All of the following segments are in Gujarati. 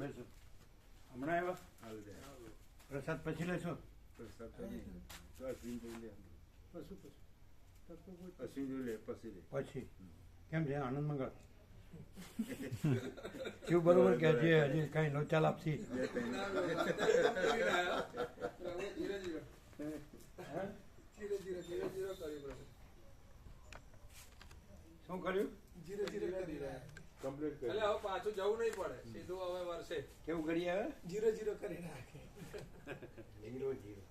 બેસો. હમણાં આવ્યા? પ્રસાદ પછી લેશો? પછી કેમ છે? આનંદ મંગળ શું બરોબર કે છે? હજી કઈ લોચા લાપસી? શું કર્યું? ધીરે ધીરે કરી રહ્યા. કમ્પ્લીટ કરી. એટલે હવે પાછું જવું નહીં પડે, સીધું હવે વર્ષે. કેવું કરી આવે? ધીરે ધીરે કરી નાખે. Zero zero.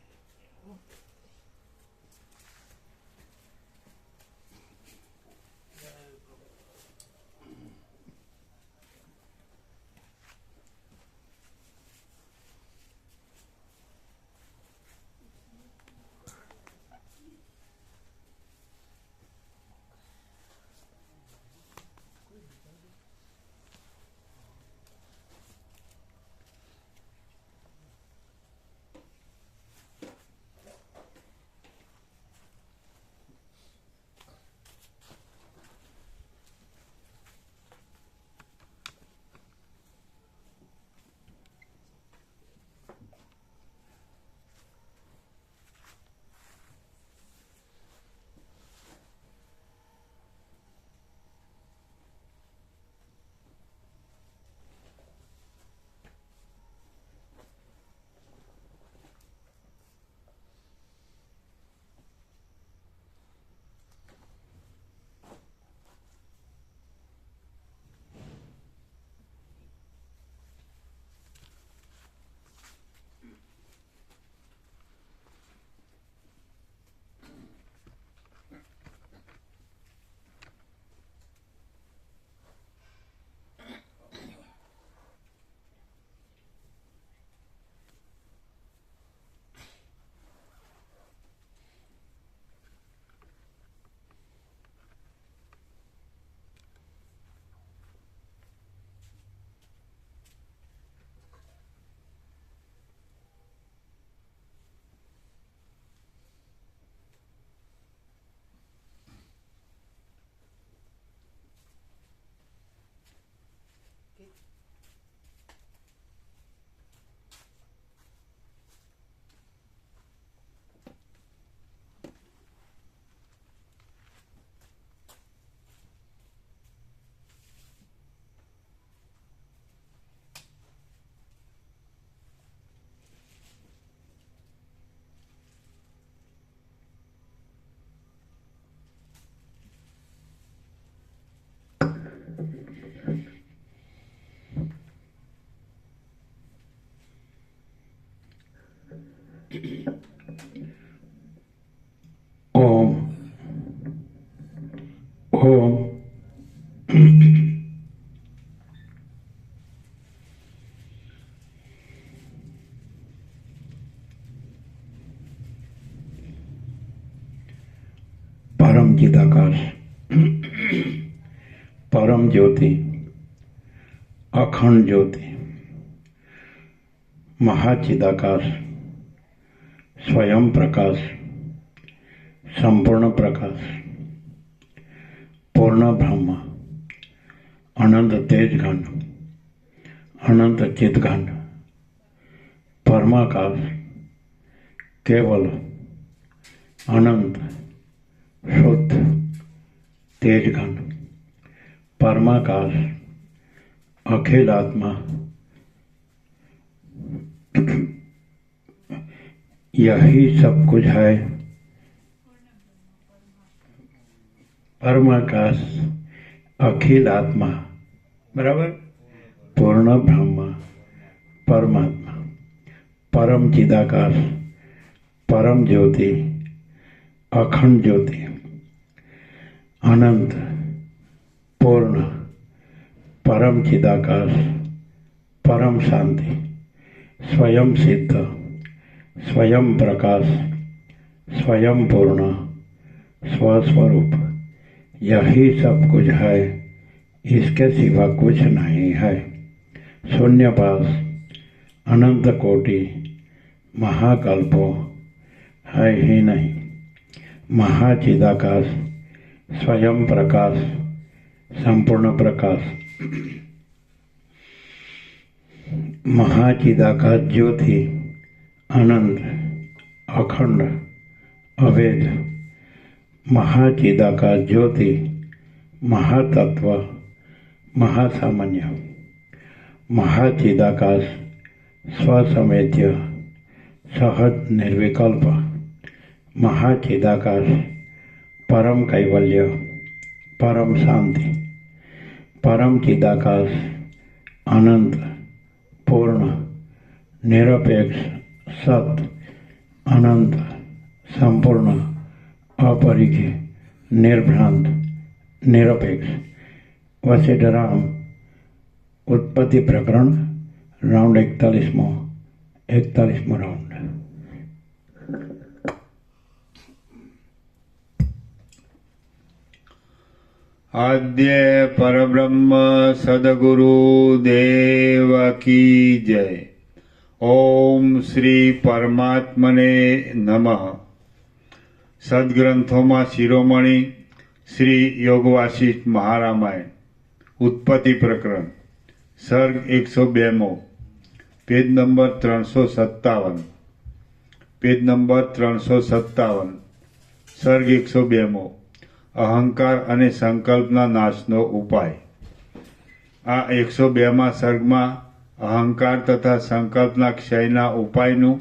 ઓમ ઓમ परम चिदाकाश परम ज्योति अखंड ज्योति महाचिदाकाश स्वयं प्रकाश संपूर्ण प्रकाश पूर्ण ब्रह्म अनंत तेज घन अनंत चित घन परमाकाश केवल अनंत शुद्ध तेज घन परमाकाश अखिल आत्मा यही सब कुछ है। परमाकाश अखिल आत्मा बराबर पूर्ण ब्रह्म परमात्मा परम चिदाकाश परम ज्योति अखंड ज्योति अनंत पूर्ण परम चिदाकाश परम शांति स्वयं सिद्ध स्वयं प्रकाश स्वयं पूर्ण स्वस्वरूप यही सब कुछ है, इसके सिवा कुछ नहीं है। शून्यपास अनंत कोटि महाकल्पो है ही नहीं। महाचिदाकाश स्वयं प्रकाश संपूर्ण प्रकाश મહાચિદાકાશ જ્યોતિ અનંત અખંડ અભેદ મહાચિદાકાશ જ્યોતિ મહાતત્વ મહાસામાન્ય મહાચિદાકાશ સ્વસમેધ્ય સહજ નિર્વિકલ્પ મહાચિદાકાશ પરમ કૈવલ્ય પરમ શાંતિ પરમ ચિદાકાશ અનંત પૂર્ણ નિરપેક્ષ સત અનંત સંપૂર્ણ अपरिघ निर्भ्रांत निरपेक्ष वशिष्ठ राम उत्पत्ति प्रकरण राउंड 41मो राउंड। आद्य परब्रह्म सद्गुरु देव की जय। ओम श्री परमात्मने नमः। सद्ग्रंथों शिरोमणि श्री योगवासिष्ठ महारामायण उत्पत्ति प्रकरण सर्ग 102 पेज नंबर 357 पेज नंबर 357 सर्ग 102 अहंकार अने संकल्पना नाशनो उपाय। आ 102 सर्गमां अहंकार तथा संकल्पना क्षयना उपायनुं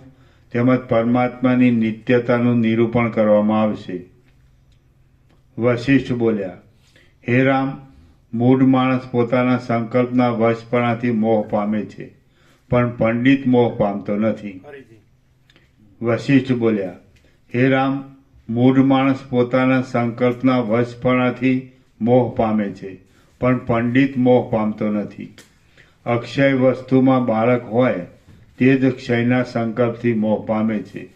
તેમજ પરમાત્માની નિત્યતાનું નિરૂપણ કરવામાં આવશે। વશિષ્ઠ બોલ્યા, હે રામ, મૂઢ માણસ પોતાના સંકલ્પના વશપણાથી મોહ પામે છે, પણ પંડિત મોહ પામતો નથી। વશિષ્ઠ બોલ્યા, હે રામ, મૂઢ માણસ પોતાના સંકલ્પના વશપણાથી મોહ પામે છે, પણ પંડિત મોહ પામતો નથી। અક્ષય વસ્તુમાં બાળક હોય તે જ ક્ષયના સંકલ્પથી મોહ પામે છે।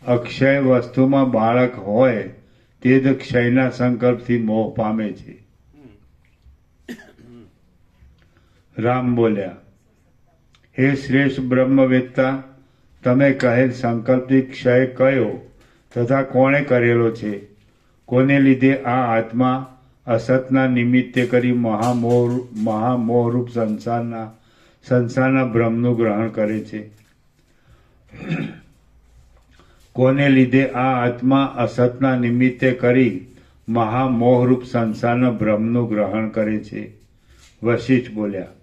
અક્ષય વસ્તુમાં બાળક હોય તે જ ક્ષયના સંકલ્પથી મોહ પામે છે। રામ બોલ્યા, હે શ્રેષ્ઠ બ્રહ્મવેત્તા, તમે કહેલ સંકલ્પથી ક્ષય કયો તથા કોણે કરેલો છે? કોને લીધે આ આત્મા અસતના નિમિત્તે કરી મહામોહરૂપ સંસારના ભ્રમનું ગ્રહણ કરે છે? કોને લીધે આ આત્મા અસતના નિમિત્તે કરી મહામોહરૂપ સંસારના ભ્રમનું ગ્રહણ કરે છે? વશિષ્ઠ બોલ્યા,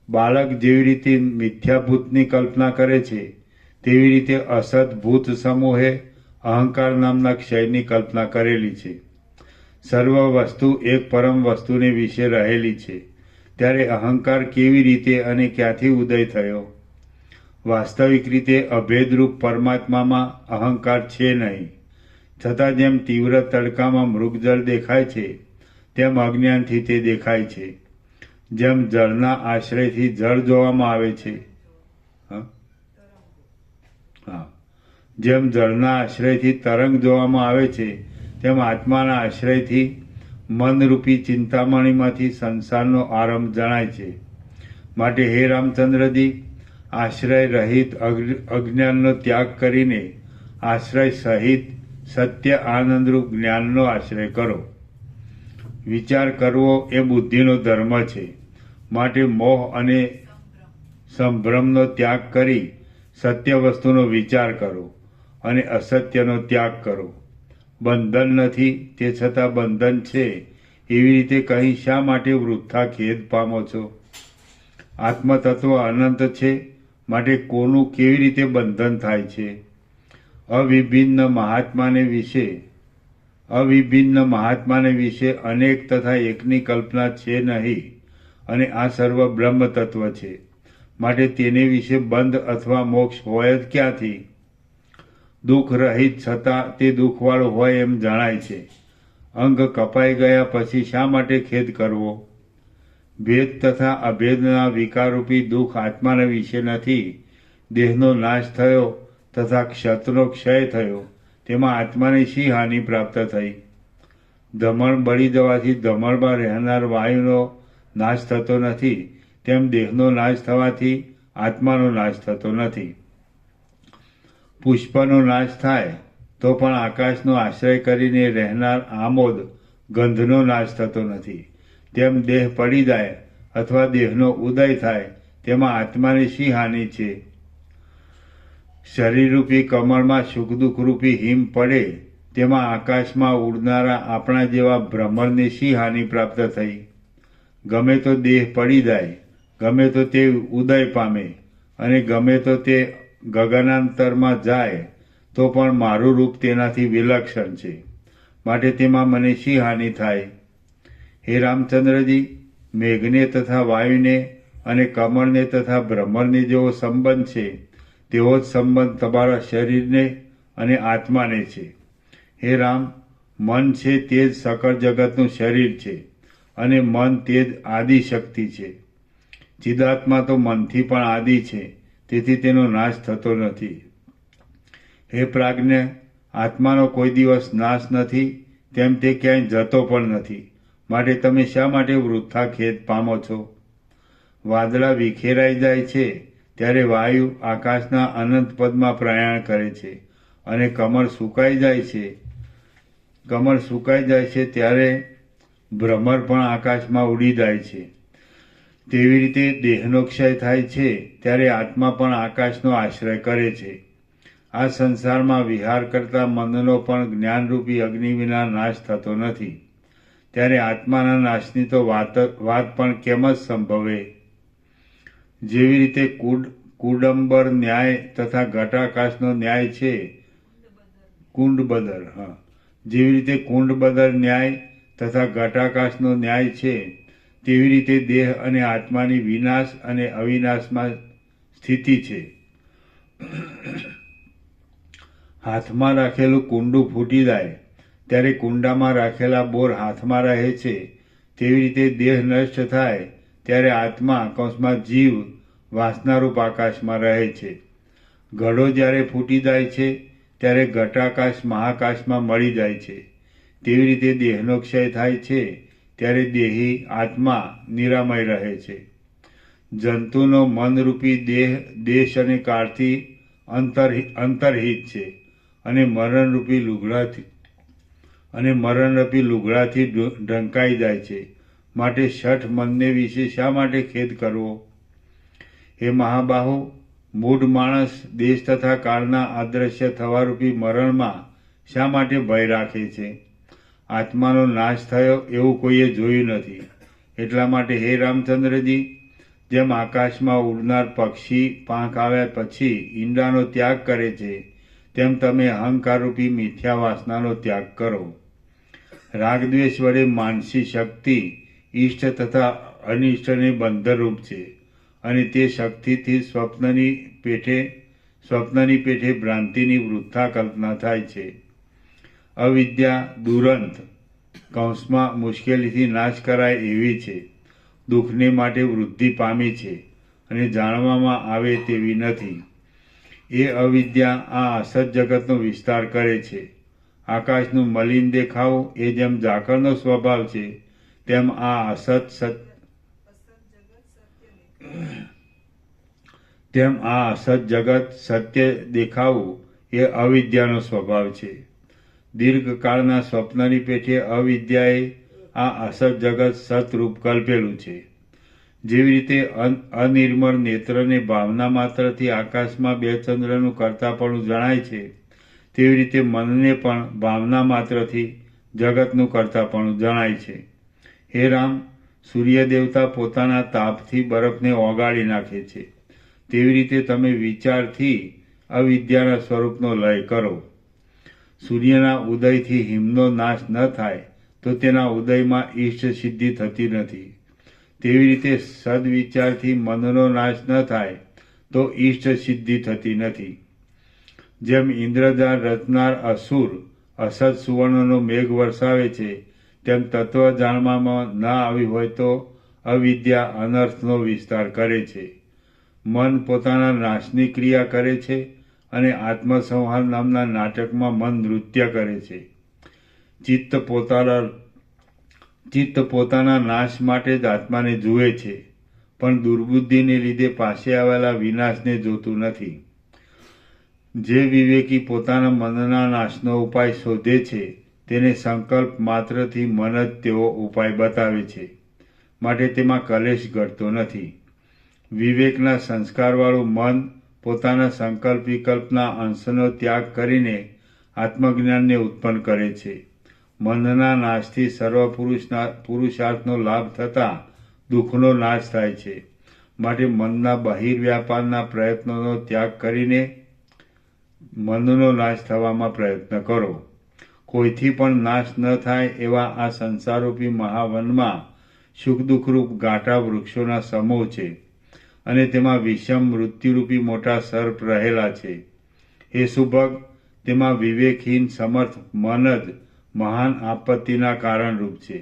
બાળક જેવી રીતે મિથ્યાભૂતની કલ્પના કરે છે તેવી રીતે અસત ભૂત સમૂહે અહંકાર નામના ક્ષયની કલ્પના કરેલી છે। સર્વ વસ્તુ એક પરમ વસ્તુને વિશે રહેલી છે, ત્યારે અહંકાર કેવી રીતે અને ક્યાંથી ઉદય થયો? વાસ્તવિક રીતે અભેદરૂપ પરમાત્મામાં અહંકાર છે નહીં, છતાં જેમ તીવ્ર તડકામાં મૃગજળ દેખાય છે તેમ અજ્ઞાનથી તે દેખાય છે। જેમ જળના આશ્રયથી જળ જોવામાં આવે છે, જેમ જળના આશ્રયથી તરંગ જોવામાં આવે છે, તેમ આત્માના આશ્રયથી મનરૂપી ચિંતામણીમાંથી સંસારનો આરંભ જણાય છે। માટે હે રામચંદ્રજી, આશ્રય રહિત અજ્ઞાનનો ત્યાગ કરીને આશ્રય સહિત સત્ય આનંદરૂપ જ્ઞાનનો આશ્રય કરો। વિચાર કરવો એ બુદ્ધિનો ધર્મ છે। માટે મોહ અને સંભ્રમનો ત્યાગ કરી સત્ય વસ્તુનો વિચાર કરો અને અસત્યનો ત્યાગ કરો। બંધન નથી તે છતાં બંધન છે એવી રીતે કહી શા માટે વૃથા ખેદ પામો છો? આત્મતત્વ અનંત છે, માટે કોનું કેવી રીતે બંધન થાય છે? અવિભિન્ન મહાત્માને વિશે અનેક તથા એકની કલ્પના છે નહીં, અને આ સર્વ બ્રહ્મ તત્વ છે, માટે તેને વિશે બંધ અથવા મોક્ષ હોય જ ક્યાંથી? દુઃખ રહિત છતાં તે દુઃખવાળું હોય એમ જણાય છે। અંગ કપાઈ ગયા પછી શા માટે ખેદ કરવો? ભેદ તથા અભેદના વિકારરૂપી દુઃખ આત્માના વિશે નથી। દેહનો નાશ થયો તથા ક્ષતનો ક્ષય થયો, તેમાં આત્માને શી હાનિ પ્રાપ્ત થઈ? ધમણ બળી જવાથી ધમણમાં રહેનાર વાયુનો નાશ થતો નથી, તેમ દેહનો નાશ થવાથી આત્માનો નાશ થતો નથી। પુષ્પનો નાશ થાય તો પણ આકાશનો આશ્રય કરીને રહેનાર આમોદ ગંધનો નાશ થતો નથી, તેમ દેહ પડી જાય અથવા દેહનો ઉદય થાય તેમાં આત્માને શી હાનિ છે? શરીરરૂપી કમળમાં સુખ દુઃખરૂપી હિમ પડે તેમાં આકાશમાં ઉડનારા આપણા જેવા ભ્રમરને શી હાનિ પ્રાપ્ત થઈ? ગમે તો દેહ પડી જાય, ગમે તો તે ઉદય પામે અને ગમે તો તે ગગનાંતરમાં જાય, તો પણ મારું રૂપ તેનાથી વિલક્ષણ છે, માટે તેમાં મને શી હાનિ થાય? હે રામચંદ્રજી, મેઘને તથા વાયુને અને કમળને તથા ભ્રમરને જેવો સંબંધ છે તેવો જ સંબંધ તમારા શરીરને અને આત્માને છે. હે રામ, મન છે તે જ સકળ જગતનું શરીર છે અને મન તે જ આદિ શક્તિ છે. ચિદાત્મા તો મનથી પણ આદિ છે, તેથી તેનો નાશ થતો નથી. હે પ્રાજ્ઞ, આત્માનો કોઈ દિવસ નાશ નથી, તેમ તે ક્યાંય જતો પણ નથી, માટે તમે શા માટે વૃથા ખેદ પામો છો? વાદળા વિખેરાઈ જાય છે ત્યારે વાયુ આકાશના અનંત પદમાં પ્રયાણ કરે છે અને કમળ સુકાઈ જાય છે ત્યારે ભ્રમર પણ આકાશમાં ઉડી જાય છે. તેવી રીતે દેહનો ક્ષય થાય છે ત્યારે આત્મા પણ આકાશનો આશ્રય કરે છે. આ સંસારમાં વિહાર કરતા મનનો પણ જ્ઞાનરૂપી અગ્નિ વિના નાશ થતો નથી, ત્યારે આત્માના નાશની તો વાત પણ કેમ જ સંભવે? જેવી રીતે કુંડબદર ન્યાય તથા ઘટાકાશનો ન્યાય છે, જેવી રીતે કુંડબદર ન્યાય તથા ઘટાકાશનો ન્યાય છે, તેવી રીતે દેહ અને આત્માની વિનાશ અને અવિનાશમાં સ્થિતિ છે. હાથમાં રાખેલું કુંડું ફૂટી જાય ત્યારે કુંડામાં રાખેલા બોર હાથમાં રહે છે, તેવી રીતે દેહ નષ્ટ થાય ત્યારે આત્મા જીવ વાસનારૂપ આકાશમાં રહે છે. ઘડો જ્યારે ફૂટી જાય છે ત્યારે ઘટાકાશ મહાકાશમાં મળી જાય છે. તેવી રીતે દેહનો ક્ષય થાય છે ત્યારે દેહી આત્મા નિરામય રહે છે. જંતુનો મનરૂપી દેહ દેશ અને કાળથી અંતરહિત છે અને મરણરૂપી લુગડાથી ઢંકાઈ જાય છે, માટે શઠ મનને વિશે શા માટે ખેદ કરવો? હે મહાબાહુ, મૂઢ માણસ દેશ તથા કાળના અદ્રશ્ય થવારૂપી મરણમાં શા માટે ભય રાખે છે? આત્માનો નાશ થયો એવું કોઈએ જોયું નથી. એટલા માટે હે રામચંદ્રજી, જેમ આકાશમાં ઉડનાર પક્ષી પાંખ આવ્યા પછી ઈંડાનો ત્યાગ કરે છે, તેમ તમે અહંકારરૂપી મિથ્યા વાસનાનો ત્યાગ કરો. રાગદ્વેષ વડે માનસી શક્તિ ઈષ્ટ તથા અનિષ્ટને બંધનરૂપ છે અને તે શક્તિથી સ્વપ્નની પેઠે ભ્રાંતિની વૃથા કલ્પના થાય છે. અવિદ્યા દુરંત મુશ્કેલીથી નાશ કરાય એવી છે, દુઃખને માટે વૃદ્ધિ પામી છે અને જાણવામાં આવે તેવી નથી. એ અવિદ્યા આ અસત જગતનો વિસ્તાર કરે છે. આકાશનું મલિન દેખાવું એ જેમ ઝાકળનો સ્વભાવ છે, તેમ આ અસત જગત સત્ય દેખાવું એ અવિદ્યાનો સ્વભાવ છે. દીર્ઘકાળના સ્વપ્નની પેઠે અવિદ્યાએ આ અસત જગત સતરૂપ કલ્પેલું છે. જેવી રીતે અનિર્મળ નેત્રને ભાવના માત્રથી આકાશમાં બે ચંદ્રનું કરતાપણું જણાય છે, તેવી રીતે મનને પણ ભાવના માત્રથી જગતનું કરતાપણું જણાય છે. હે રામ, સૂર્ય દેવતા પોતાના તાપથી બરફને ઓગાળી નાખે છે, તેવી રીતે તમે વિચારથી અવિદ્યાના સ્વરૂપનો લય કરો. સૂર્યના ઉદયથી હિમનો નાશ ન થાય તો તેના ઉદયમાં ઈષ્ટ સિદ્ધિ થતી નથી. તેવી રીતે સદવિચારથી મનનો નાશ ન થાય તો ઈષ્ટ સિદ્ધિ થતી નથી. જેમ ઇન્દ્રજાળ રચનાર અસુર અસત સુવર્ણનો મેઘ વરસાવે છે, તેમ તત્વ જાણવામાં ન આવી હોય તો અવિદ્યા અનર્થનો વિસ્તાર કરે છે. મન પોતાના નાશની ક્રિયા કરે છે અને આત્મસંહાર નામના નાટકમાં મન નૃત્ય કરે છે. ચિત્ત પોતાના નાશ માટે જ આત્માને જુએ છે, પણ દુર્બુદ્ધિને લીધે પાસે આવેલા વિનાશને જોતું નથી. જે વિવેકી પોતાના મનના નાશનો ઉપાય શોધે છે, તેને સંકલ્પ માત્રથી મન જ તેવો ઉપાય બતાવે છે. માટે તેમાં કલેશ ઘટતો નથી. વિવેકના સંસ્કારવાળું મન પોતાના સંકલ્પ વિકલ્પના અંશનો ત્યાગ કરીને આત્મજ્ઞાનને ઉત્પન્ન કરે છે. મનના નાશથી સર્વ પુરુષાર્થનો લાભ થતાં દુઃખનો નાશ થાય છે. માટે મનના બહિર્વ્યાપારના પ્રયત્નોનો ત્યાગ કરીને મનનો નાશ થવામાં પ્રયત્ન કરો. કોઈથી પણ નાશ ન થાય એવા આ સંસારરૂપી મહાવનમાં સુખ દુઃખરૂપ ગાંઠા વૃક્ષોના સમૂહ છે અને તેમાં વિષમ મૃત્યુરૂપી મોટા સર્પ રહેલા છે. એ સુભગ તેમાં વિવેકહીન સમર્થ મન જ મહાન આપત્તિના કારણરૂપ છે.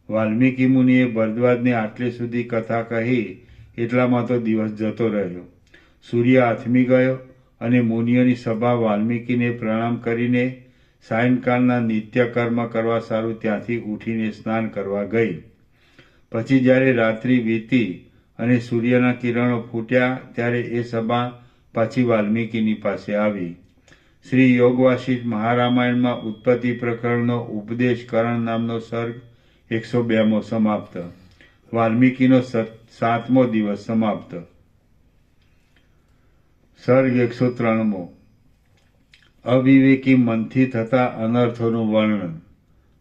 વાલ્મીકી મુનિએ ભરદ્વાજને આટલે સુધી કથા કહી એટલામાં તો દિવસ જતો રહ્યો. સૂર્ય આથમી ગયો અને મુનિઓની સભા વાલ્મીકીને પ્રણામ કરીને સાયંકાળના નિત્ય કર્મ કરવા સારું ત્યાંથી ઉઠીને સ્નાન કરવા ગઈ. પછી જ્યારે રાત્રિ વીતી અને સૂર્યના કિરણો ફૂટ્યા ત્યારે એ સભા પાછી વાલ્મીકીની પાસે આવી. શ્રી યોગ વાસિષ્ઠ મહારામાયણમાં ઉત્પત્તિ પ્રકરણનો ઉપદેશકરણ નામનો સર્ગ 102મો સમાપ્ત. વાલ્મીકીનો 7મો દિવસ સમાપ્ત. સર્ગ 103મો. અવિવેકી મનથી થતા અનર્થોનું વર્ણન.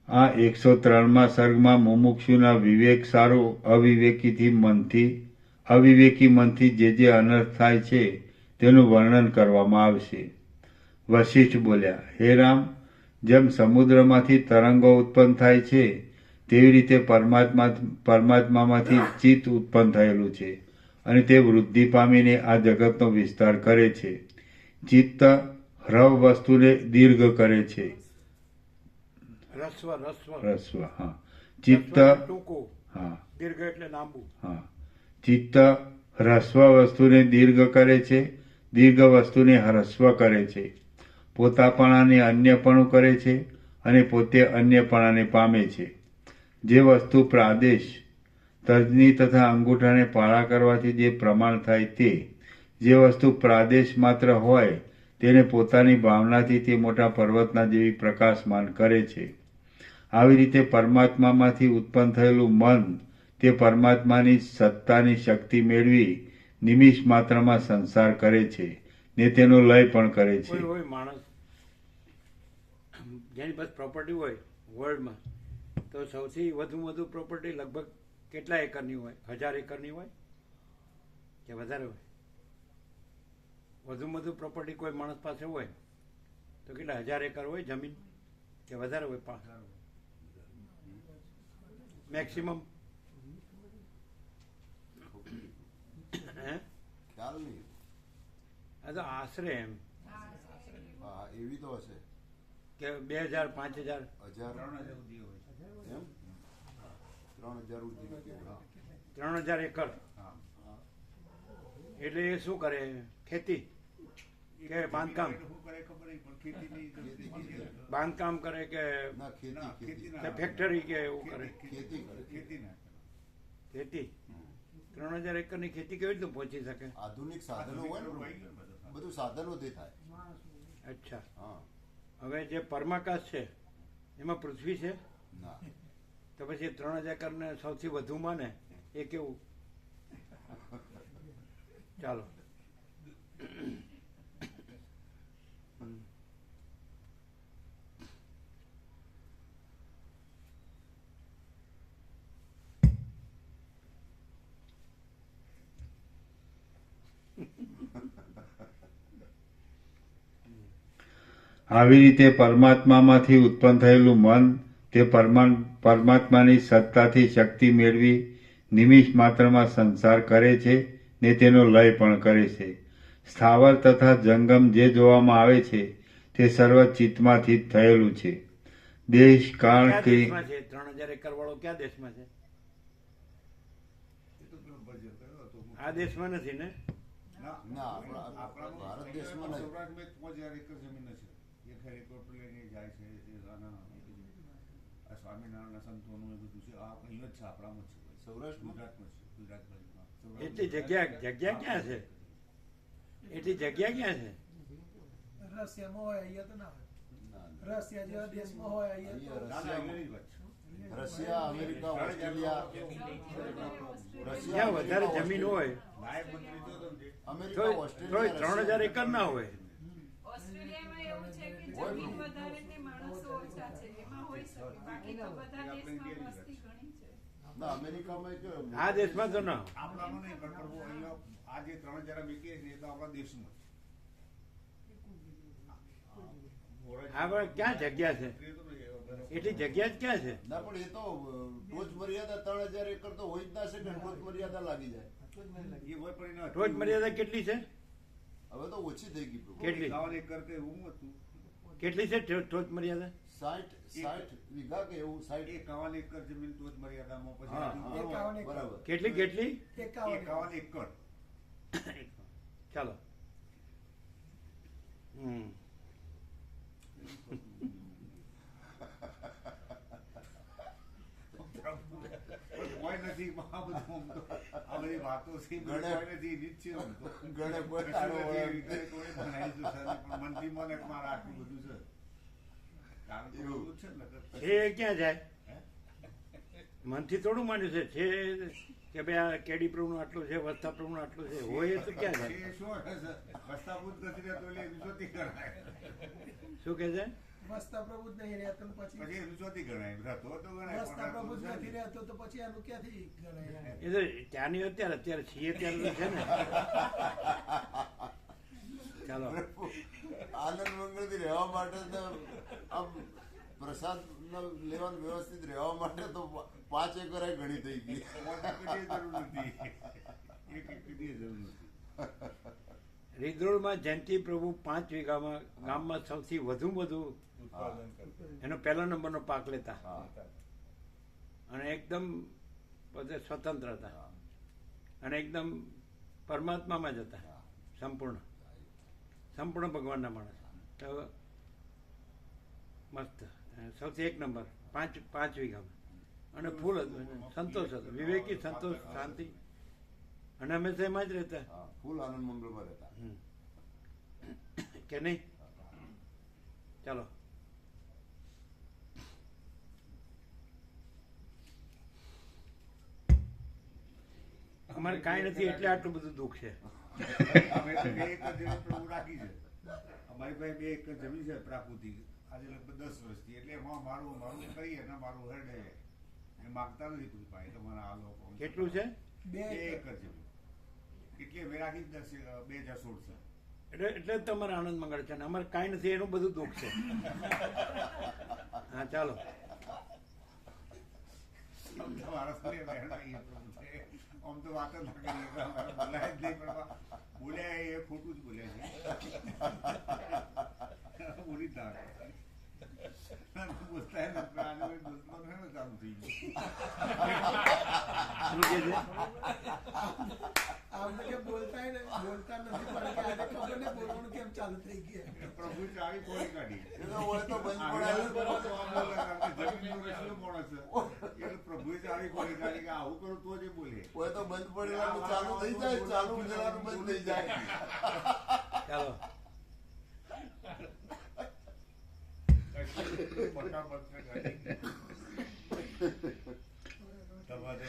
આ 103મા સર્ગમાં મુમુક્ષુના વિવેક સારું અવિવેકી મનથી જે અનર્થ થાય છે તેનું વર્ણન કરવામાં આવશે. વશિષ્ઠ બોલ્યા, હે રામ, જેમ સમુદ્રમાંથી તરંગો ઉત્પન્ન થાય છે તેવી રીતે પરમાત્મામાંથી ચિત્ત ઉત્પન્ન થયેલું છે અને તે વૃદ્ધિ પામીને આ જગતનો વિસ્તાર કરે છે. ચિત્ત હ્રવ વસ્તુને દીર્ઘ કરે છે. રસ્વ હા. ચિત્ત ટૂંકું, હા. દીર્ઘ એટલે લાંબુ. હા. ચિત્ત હ્રસ્વ વસ્તુને દીર્ઘ કરે છે, દીર્ઘ વસ્તુને હ્રસ્વ કરે છે. પોતાપણાને અન્યપણું કરે છે અને પોતે અન્યપણાને પામે છે. જે વસ્તુ પ્રાદેશ તર્જની તથા અંગૂઠાને પાળા કરવાથી જે પ્રમાણ થાય તે, જે વસ્તુ પ્રાદેશ માત્ર હોય તેને પોતાની ભાવનાથી તે મોટા પર્વતના જેવી પ્રકાશમાન કરે છે. આવી રીતે પરમાત્મામાંથી ઉત્પન્ન થયેલું મન તે પરમાત્માની સત્તાની શક્તિ મેળવી નિમિષ માત્રમાં સંસાર કરે છે ને તેનો લય પણ કરે છે. કોઈ માણસ જેની પાસે પ્રોપર્ટી હોય વર્લ્ડમાં, તો સૌથી વધુ પ્રોપર્ટી લગભગ કેટલા એકરની હોય? 1000 એકરની હોય કે વધારે હોય? વધુ પ્રોપર્ટી કોઈ માણસ પાસે હોય તો કેટલા 1000 એકર હોય જમીન કે વધારે હોય? 5 મેક્સિમમ? ખ્યાલ નહીં. આ તો આશરે એમ હા, એવી તો હશે કે 2000 5000 એમ 3000 3000 એકર. એટલે એ શું કરે? ખેતી કે બાંધકામ? બાંધકામ કરે કે ના, ખેતી ફેક્ટરી કે એવું કરે? ખેતી કરે. ખેતી. 3000 એકરની ખેતી કેવી રીતે પહોંચી શકે? આધુનિક સાધનો હોય ને, બધું સાધનોથી થાય. અચ્છા. હા. હવે જે પરમાકાશ છે એમાં પૃથ્વી છે, ના, તો પછી 3000 એકરને સૌથી વધુ માને એ કેવું? ચાલો. આવી રીતે પરમાત્મામાંથી ઉત્પન્ન થયેલું મન તે પરમાત્માની સત્તાથી શક્તિ મેળવી નિમિષ માત્રમાં સંસાર કરે છે ને તેનો લય પણ કરે છે. સ્થાવર તથા જંગમ જે જોવામાં આવે છે તે સર્વ ચિત્તમાંથી જ થયેલું છે. દેશ કાળ ક્યાં દેશમાં છે 3000 એકર વાળો? ક્યાં દેશમાં છે? આ દેશમાં નથી ને? ના, ભારત દેશમાં નહીં. સૌરાષ્ટ્રમાં એટલી જગ્યા ક્યાં છે? એટલી જગ્યા ક્યાં છે? રશિયામાં હોય અહીંયા તો ના હોય. રશિયા જેવા દેશમાં હોય અહીંયા તો રશિયા, અમેરિકા, ઓસ્ટ્રેલિયા, જ્યાં વધારે જમીન હોય અમેરિકા, તોય ઓસ્ટ્રેલિયા, 3000 એકર ના હોય. ઓસ્ટ્રેલિયામાં એવું છે કે જમીન વધારે ને માણસો ઓછા છે એમાં હોઈ શકે, બાકી તો બધા દેશમાં વસ્તી ઘણી છે. ના, અમેરિકામાં કેવું? આ દેશમાં તો ના હોય. આપણામાં નહીં, પણ પ્રભુ અહીંયા આ જે 3000 મૂકીએ છીએ એ તો આપણા દેશમાં આ પણ ક્યાં જગ્યા છે? એટલી જગ્યા જ ક્યાં છે? ના, પણ એ તો ટોચ મર્યાદા 3000 એકર તો હોય જ ના શકે. ટોચ મર્યાદા લાગી જાય. એ હોય પણ એના ટોચ મર્યાદા કેટલી છે? હવે તો ઓછી થઈ ગઈ પ્રભુ. કેટલી? 51 એકર કે એવું હતું. કેટલી છે ટોચ મર્યાદા? 60 વીઘા કે એવું 60. 51 એકર જમીન તો જ મર્યાદામાં પછી હા, આટલું હા, કરવાનું. બરાબર. કેટલી? 51 એકર. ચાલો. હમ. કોઈ નથી આ બધું આમ તો આ બધી વાતો છે ગણે- કોઈ નથી રીત છે આમ તો. ગણે કોઈ કશું સારો નથી, હોય. રીતે કોઈ ભણાય છે સર, પણ મનથી મને કે મારે આટલું બધું છે કારણ કે એવું. બધું છે ને નકર એ ક્યાં જાય? મનથી થોડું માન્યું છે કે ભાઈ આ કેડી પ્રભુનું આટલું છે, વસ્તા પ્રભુનું આટલું છે, હોય એ તો ક્યાં જાય? એ શું હશે સર? વસ્તાભૂત નથી રહેતો એટલે વિશ્વથી ગણાય. શું કે છે? વસ્તા પ્રભુ જ નહીં રહેતો ને પછી પછી એ વિશ્વથી ગણાય રહેતો તો ગણાય વસ્તા પ્રભુ જ પણ નથી રહેતો તો પછી આનું ક્યાંથી ગણાય? એ તો ત્યાંની અત્યારે છીએ ત્યારે તો છે ને. ચાલો. આનંદ મંગળથી રહેવા માટે તો આમ પ્રસાદ લેવાનું વ્યવસ્થિત રહેવા માટે તો 5 એકર ઘણી થઈ ગઈ. કદી જરૂર નથી. એક કદી જરૂર નથી. રીદોળમાં જયંતિ પ્રભુ 5 વીઘામાં ગામમાં સૌથી વધુ એનો પહેલો નંબરનો પાક લેતા હા, અને એકદમ પોતે સ્વતંત્ર હતા અને એકદમ પરમાત્મામાં જ હતા. સંપૂર્ણ ભગવાનના માણસ. તો મસ્ત સૌથી 1 નંબર 5 વીઘામાં અને ફૂલ હતું એને સંતોષ હતો, વિવેકી સંતોષ, શાંતિ અને હંમેશા એમાં જ રહેતા. હા, ફૂલ આનંદ મંગળમાં રહેતા. કે નહીં? ચાલો. અમારે કાંઈ નથી એટલે આટલું બધું દુઃખ છે. અમે તો 2 એકર જમીન પ્રભુ રાખી છે. અમારી પાસે 2 એકર જમીન છે પ્રાકૃતિક. આજે લગભગ 10 વર્ષથી એટલે એમાં મારું કરીએ ને મારું હેડે એ માગતા નથી કોઈ પાસે તમારે આ લોકો. કેટલું છે? 2 એકર જમીન એટલે અમે રાખી 2016 છે. એટલે જ તમારે આનંદ મંગળ છે ને અમારે કાંઈ નથી એનું બધું દુઃખ છે. હા, ચાલો. તમારા ફરી વહેણા એ પ્રભુ છે. આમ તો વાત જ ના કરીએ કે અમારે બોલાય જ નહીં, પણ બોલ્યા એ ખોટું જ બોલ્યા છે. બોલી જ ના શકે. બોલતા એને આને બોલવાનું હે ને ચાલુ થઈ શું કહે છે? આમને કે બોલતા નથી પણ કે આને ખબર નહીં બોલવાનું કેમ ચાલુ થઈ ગયા. ગયું. પ્રભુ ચાવી ખોલી કાઢી. એ તો હોય તો બંધ આગળ પડાયું. તો આમ બોલે કારણ કે જમીનનો રસ્તો માણસ છે. એટલે પ્રભુએ ચાવી ખોલી કાઢી કે આવું કરું તો જ એ બોલે. હોય તો બંધ પડેલાનું ચાલુ થઈ જાય, ચાલુ પડેલાનું બંધ થઈ જાય. ચાલો.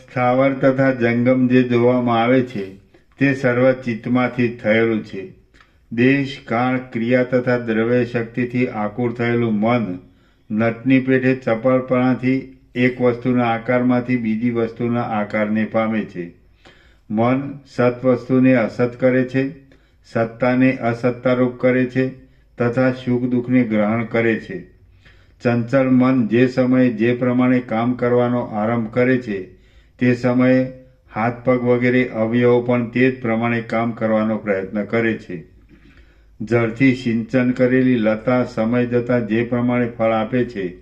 સ્થાવર તથા જંગમ જે જોવામાં આવે છે તે સર્વ ચિત્તમાંથી થયેલું છે. દેશ, કાળ, ક્રિયા તથા દ્રવ્ય શક્તિથી આકુર થયેલું મન નટની પેઠે ચપળપણાથી એક વસ્તુના આકારમાંથી બીજી વસ્તુના આકારને પામે છે. મન સત વસ્તુને અસત કરે છે, સત્તાને અસત્તારૂપ કરે છે તથા સુખ દુઃખને ગ્રહણ કરે છે. ચંચળ મન જે સમયે જે પ્રમાણે કામ કરવાનો આરંભ કરે છે તે સમયે હાથ પગ વગેરે અવયવો પણ તે જ પ્રમાણે કામ કરવાનો પ્રયત્ન કરે છે. જળથી સિંચન કરેલી લતા સમય જતાં જે પ્રમાણે ફળ આપે છે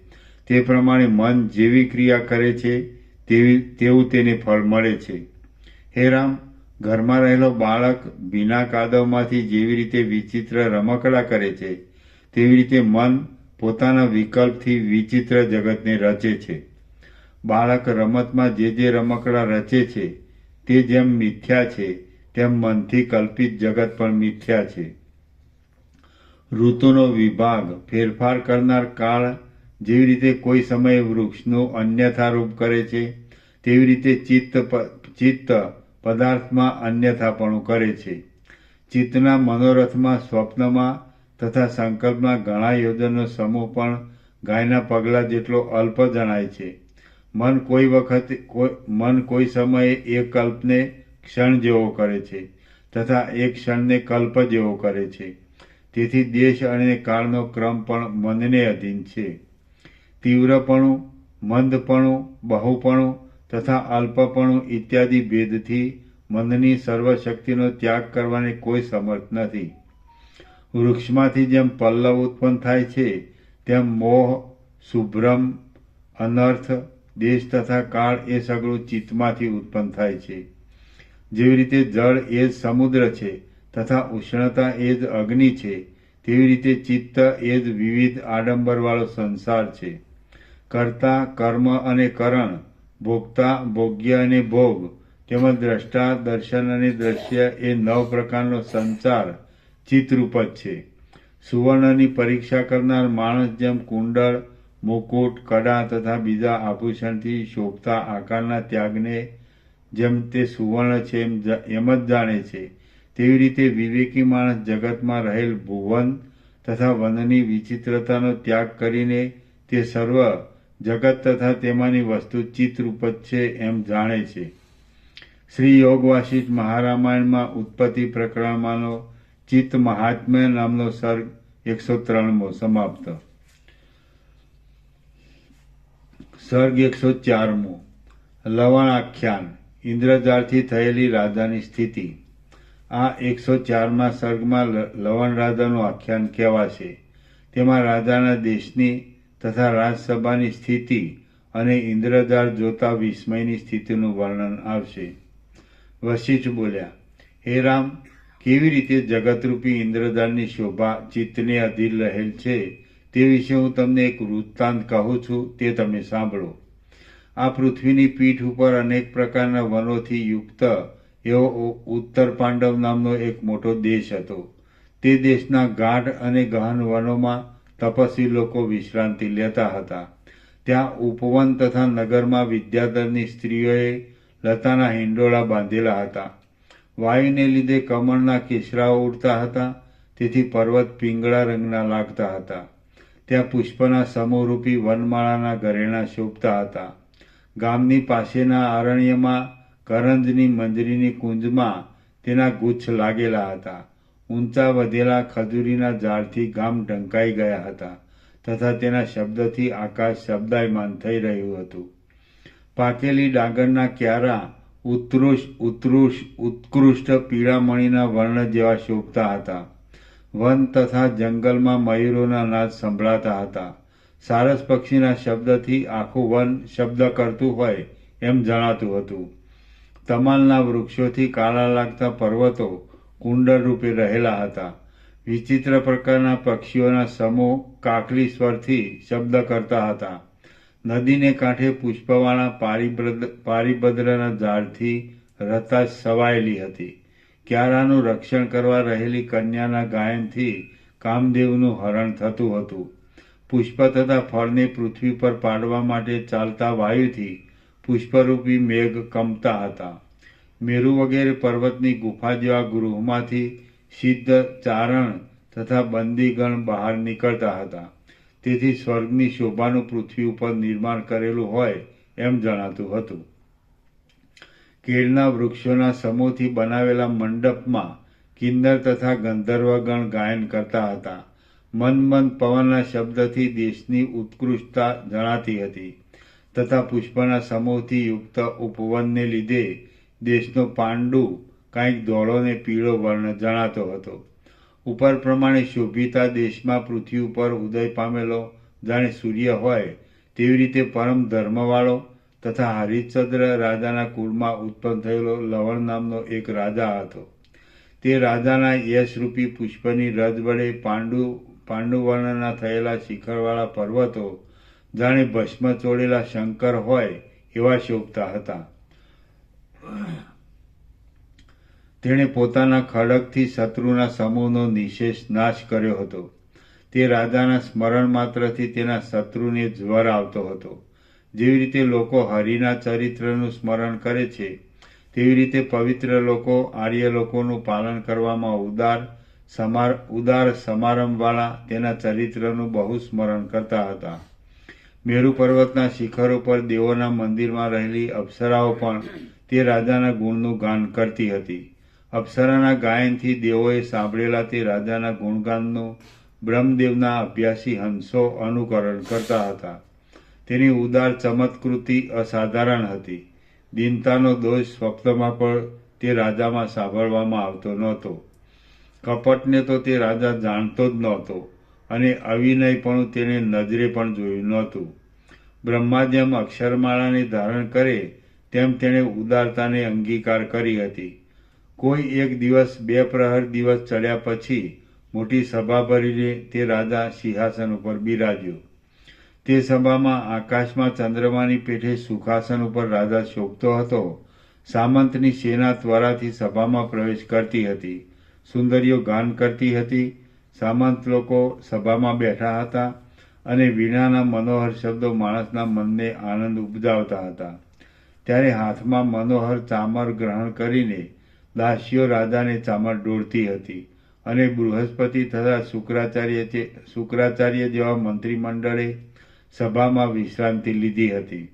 તે પ્રમાણે મન જેવી ક્રિયા કરે છે તેવું તેને ફળ મળે છે. હે રામ, ઘરમાં રહેલો બાળક ભીના કાદવમાંથી જેવી રીતે વિચિત્ર રમકડા કરે છે તેવી રીતે મન પોતાના વિકલ્પથી વિચિત્ર જગતને રચે છે. બાળક રમતમાં જે રમકડા રચે છે તે જેમ મિથ્યા છે તેમ મનથી કલ્પિત જગત પણ મિથ્યા છે. ઋતુનો વિભાગ, ફેરફાર કરનાર કાળ જેવી રીતે કોઈ સમયે વૃક્ષનું અન્યથારૂપ કરે છે, તેવી રીતે ચિત્ત પદાર્થમાં અન્યથાપણું કરે છે. ચિત્તના મનોરથમાં, સ્વપ્નમાં તથા સંકલ્પમાં ઘણા યોજનનો સમૂહ પણ ગાયના પગલા જેટલો અલ્પ જણાય છે. મન કોઈ સમયે એક કલ્પને ક્ષણ જેવો કરે છે તથા એક ક્ષણને કલ્પ જેવો કરે છે. તેથી દેશ અને કાળનો ક્રમ પણ મનને અધીન છે. તીવ્રપણું, મંદપણું, બહુપણું તથા અલ્પપણું ઇત્યાદિ ભેદથી મનની સર્વશક્તિનો ત્યાગ કરવાની કોઈ સમર્થ નથી. વૃક્ષમાંથી જેમ પલ્લવ ઉત્પન્ન થાય છે, તેમ મોહ, શુભ્રમ, અનર્થ, દેશ તથા કાળ એ સગળું ચિત્તમાંથી ઉત્પન્ન થાય છે. જેવી રીતે જળ એ જ સમુદ્ર છે તથા ઉષ્ણતા એ જ અગ્નિ છે, તેવી રીતે ચિત્ત એ જ વિવિધ આડંબરવાળો સંસાર છે. કર્તા, કર્મ અને કરણ, ભોગતા, ભોગ્ય અને ભોગ, તેમજ દ્રષ્ટા, દર્શન અને દ્રશ્ય એ 9 પ્રકારનો સંસાર ચિત્તરૂપ જ છે. સુવર્ણની પરીક્ષા કરનાર માણસ જેમ કુંડળ, મુકુટ, કડા તથા બીજા આભૂષણથી શોભતા આકારના ત્યાગને જેમ તે સુવર્ણ છે એમ જ જાણે છે, તેવી રીતે વિવેકી માણસ જગતમાં રહેલ ભુવન તથા વનની વિચિત્રતાનો ત્યાગ કરીને તે સર્વ જગત તથા તેમાંની વસ્તુ ચિત્તરૂપ જ છે એમ જાણે છે. શ્રી યોગ વાસિષ્ઠ મહારામાયણમાં ઉત્પત્તિ પ્રકરણમાંનો ચિત્ત મહાત્મ્ય નામનો સર્ગ 103મો સમાપ્ત. સર્ગ 104મો. લવણ આખ્યાન. ઇન્દ્રજાળથી થયેલી રાજાની સ્થિતિ. આ 104મા સર્ગમાં લવણ રાજાનું આખ્યાન કહેવાશે. તેમાં રાજાના દેશની તથા રાજસભાની સ્થિતિ અને ઇન્દ્રજાળ જોતા વિસ્મયની સ્થિતિનું વર્ણન આવશે. વશિષ્ઠ બોલ્યા, હે રામ, કેવી રીતે જગતરૂપી ઇન્દ્રજાળની શોભા ચિત્તને અધીન રહેલ છે તે વિશે હું તમને એક વૃત્તાંત કહું છું, તે તમે સાંભળો. આ પૃથ્વીની પીઠ ઉપર અનેક પ્રકારના વનોથી યુક્ત એવો ઉત્તર પાંડવ નામનો એક મોટો દેશ હતો. તે દેશના ગાઢ અને ગહન વનોમાં તપસ્વી લોકો વિશ્રાંતિ લેતા હતા. ત્યાં ઉપવન તથા નગરમાં વિદ્યાધરની સ્ત્રીઓએ લતાના હિંડોળા બાંધેલા હતા. વાયુને લીધે કમળના કેસરાઓ ઉડતા હતા, તેથી પર્વત પિંગળા રંગના લાગતા હતા. ત્યાં પુષ્પના સમૂહરૂપી વનમાળાના ઘરેણાં શોભતા હતા. ગામની પાસેના આરણ્યમાં કરંજની મંજરીની કુંજમાં તેના ગુચ્છ લાગેલા હતા. ઊંચા વધેલા ખજૂરીના ઝાડથી ગામ ઢંકાઈ ગયા હતા તથા તેના શબ્દથી આકાશ શબ્દાયમાન થઈ રહ્યું હતું. પાકેલી ડાંગરના ક્યારા ઉત્કૃષ્ટ પીળામણીના વર્ણ જેવા શોભતા હતા. વન તથા જંગલમાં મયુરોના નાદ સંભળાતા હતા. સારસ પક્ષીના શબ્દથી આખું વન શબ્દ કરતું હોય એમ જણાતું હતું. તમાલના વૃક્ષોથી કાળા લાગતા પર્વતો કુંડળ રૂપે રહેલા હતા. વિચિત્ર પ્રકારના પક્ષીઓના સમૂહ કાકલી સ્વરથી શબ્દ કરતા હતા. નદીને કાંઠે પુષ્પવાળા પારીભદ્રના ઝાડથી રતાશ સવાયેલી હતી. ક્યારાનું રક્ષણ કરવા રહેલી કન્યાના ગાયનથી કામદેવનું હરણ થતું હતું. પુષ્પ તથા ફળને પૃથ્વી પર પાડવા માટે ચાલતા વાયુથી પુષ્પરૂપી મેઘ કંપતા હતા. મેરુ વગેરે પર્વતની ગુફા જેવા ગૃહમાંથી સિદ્ધ, ચારણ તથા બંદીગણ બહાર નીકળતા હતા. તેથી સ્વર્ગની શોભાનું પૃથ્વી ઉપર નિર્માણ કરેલું હોય એમ જણાતું હતું. કેળના વૃક્ષોના સમૂહથી બનાવેલા મંડપમાં કિન્નર તથા ગંધર્વગણ ગાયન કરતા હતા. મંદ પવનના શબ્દથી દેશની ઉત્કૃષ્ટતા જણાતી હતી તથા પુષ્પના સમૂહથી યુક્ત ઉપવનને લીધે દેશનો પાંડુ કાંઈક ધોળો ને પીળો વર્ણ જણાતો હતો. ઉપર પ્રમાણે શોભિતા દેશમાં પૃથ્વી ઉપર ઉદય પામેલો જાણે સૂર્ય હોય તેવી રીતે પરમ ધર્મવાળો તથા હરિશ્ચંદ્ર રાજાના કુળમાં ઉત્પન્ન થયેલો લવણ નામનો એક રાજા હતો. તે રાજાના યશરૂપી પુષ્પની રજ વડે પાંડુવર્ણના થયેલા શિખરવાળા પર્વતો જાણે ભસ્મ ચોળેલા શંકર હોય એવા શોભતા હતા. તેણે પોતાના ખડગથી શત્રુના સમૂહનો નિશેષ નાશ કર્યો હતો. તે રાજાના સ્મરણ માત્રથી તેના શત્રુને જ્વર આવતો હતો. જેવી રીતે લોકો હરિના ચરિત્રનું સ્મરણ કરે છે, તેવી રીતે પવિત્ર લોકો આર્ય લોકોનું પાલન કરવામાં ઉદાર સમારંભવાળા તેના ચરિત્રનું બહુ સ્મરણ કરતા હતા. મેરુ પર્વતના શિખરો પર દેવોના મંદિરમાં રહેલી અપ્સરાઓ પણ તે રાજાના ગુણનું ગાન કરતી હતી. અપ્સરાના ગાયનથી દેવોએ સાંભળેલા તે રાજાના ગુણગાનનું બ્રહ્મદેવના અભ્યાસી હંસો અનુકરણ કરતા હતા. તેની ઉદાર ચમત્કૃતિ અસાધારણ હતી. દીનતાનો દોષ સ્વપ્નમાં પણ તે રાજામાં સાંભળવામાં આવતો નહોતો. કપટને તો તે રાજા જાણતો જ નહોતો અને અવિનયપણું તેને નજરે પણ જોયું નહોતું. બ્રહ્મા જેમ અક્ષરમાળાને ધારણ કરે તેમ તેણે ઉદારતાને અંગીકાર કરી હતી. કોઈ એક દિવસ 2 પ્રહર દિવસ ચડ્યા પછી મોટી સભા ભરીને તે રાજા સિંહાસન ઉપર બિરાજ્યો. તે સભામાં આકાશમાં ચંદ્રમાની પેઠે સુખાસન ઉપર રાજા શોભતો હતો. સામંતની સેના ત્વરાથી સભામાં પ્રવેશ કરતી હતી. સુંદરીઓ ગાન કરતી હતી. સામંત લોકો સભામાં બેઠા હતા અને વીણાના મનોહર શબ્દો માણસના મનને આનંદ ઉપજાવતા હતા. ત્યારે હાથમાં મનોહર ચામર ગ્રહણ કરીને દાસીઓ રાજાને ચામર ડોળતી હતી અને બૃહસ્પતિ તથા શુક્રાચાર્ય જેવા મંત્રીમંડળે સભામાં વિશ્રાંતિ લીધી હતી.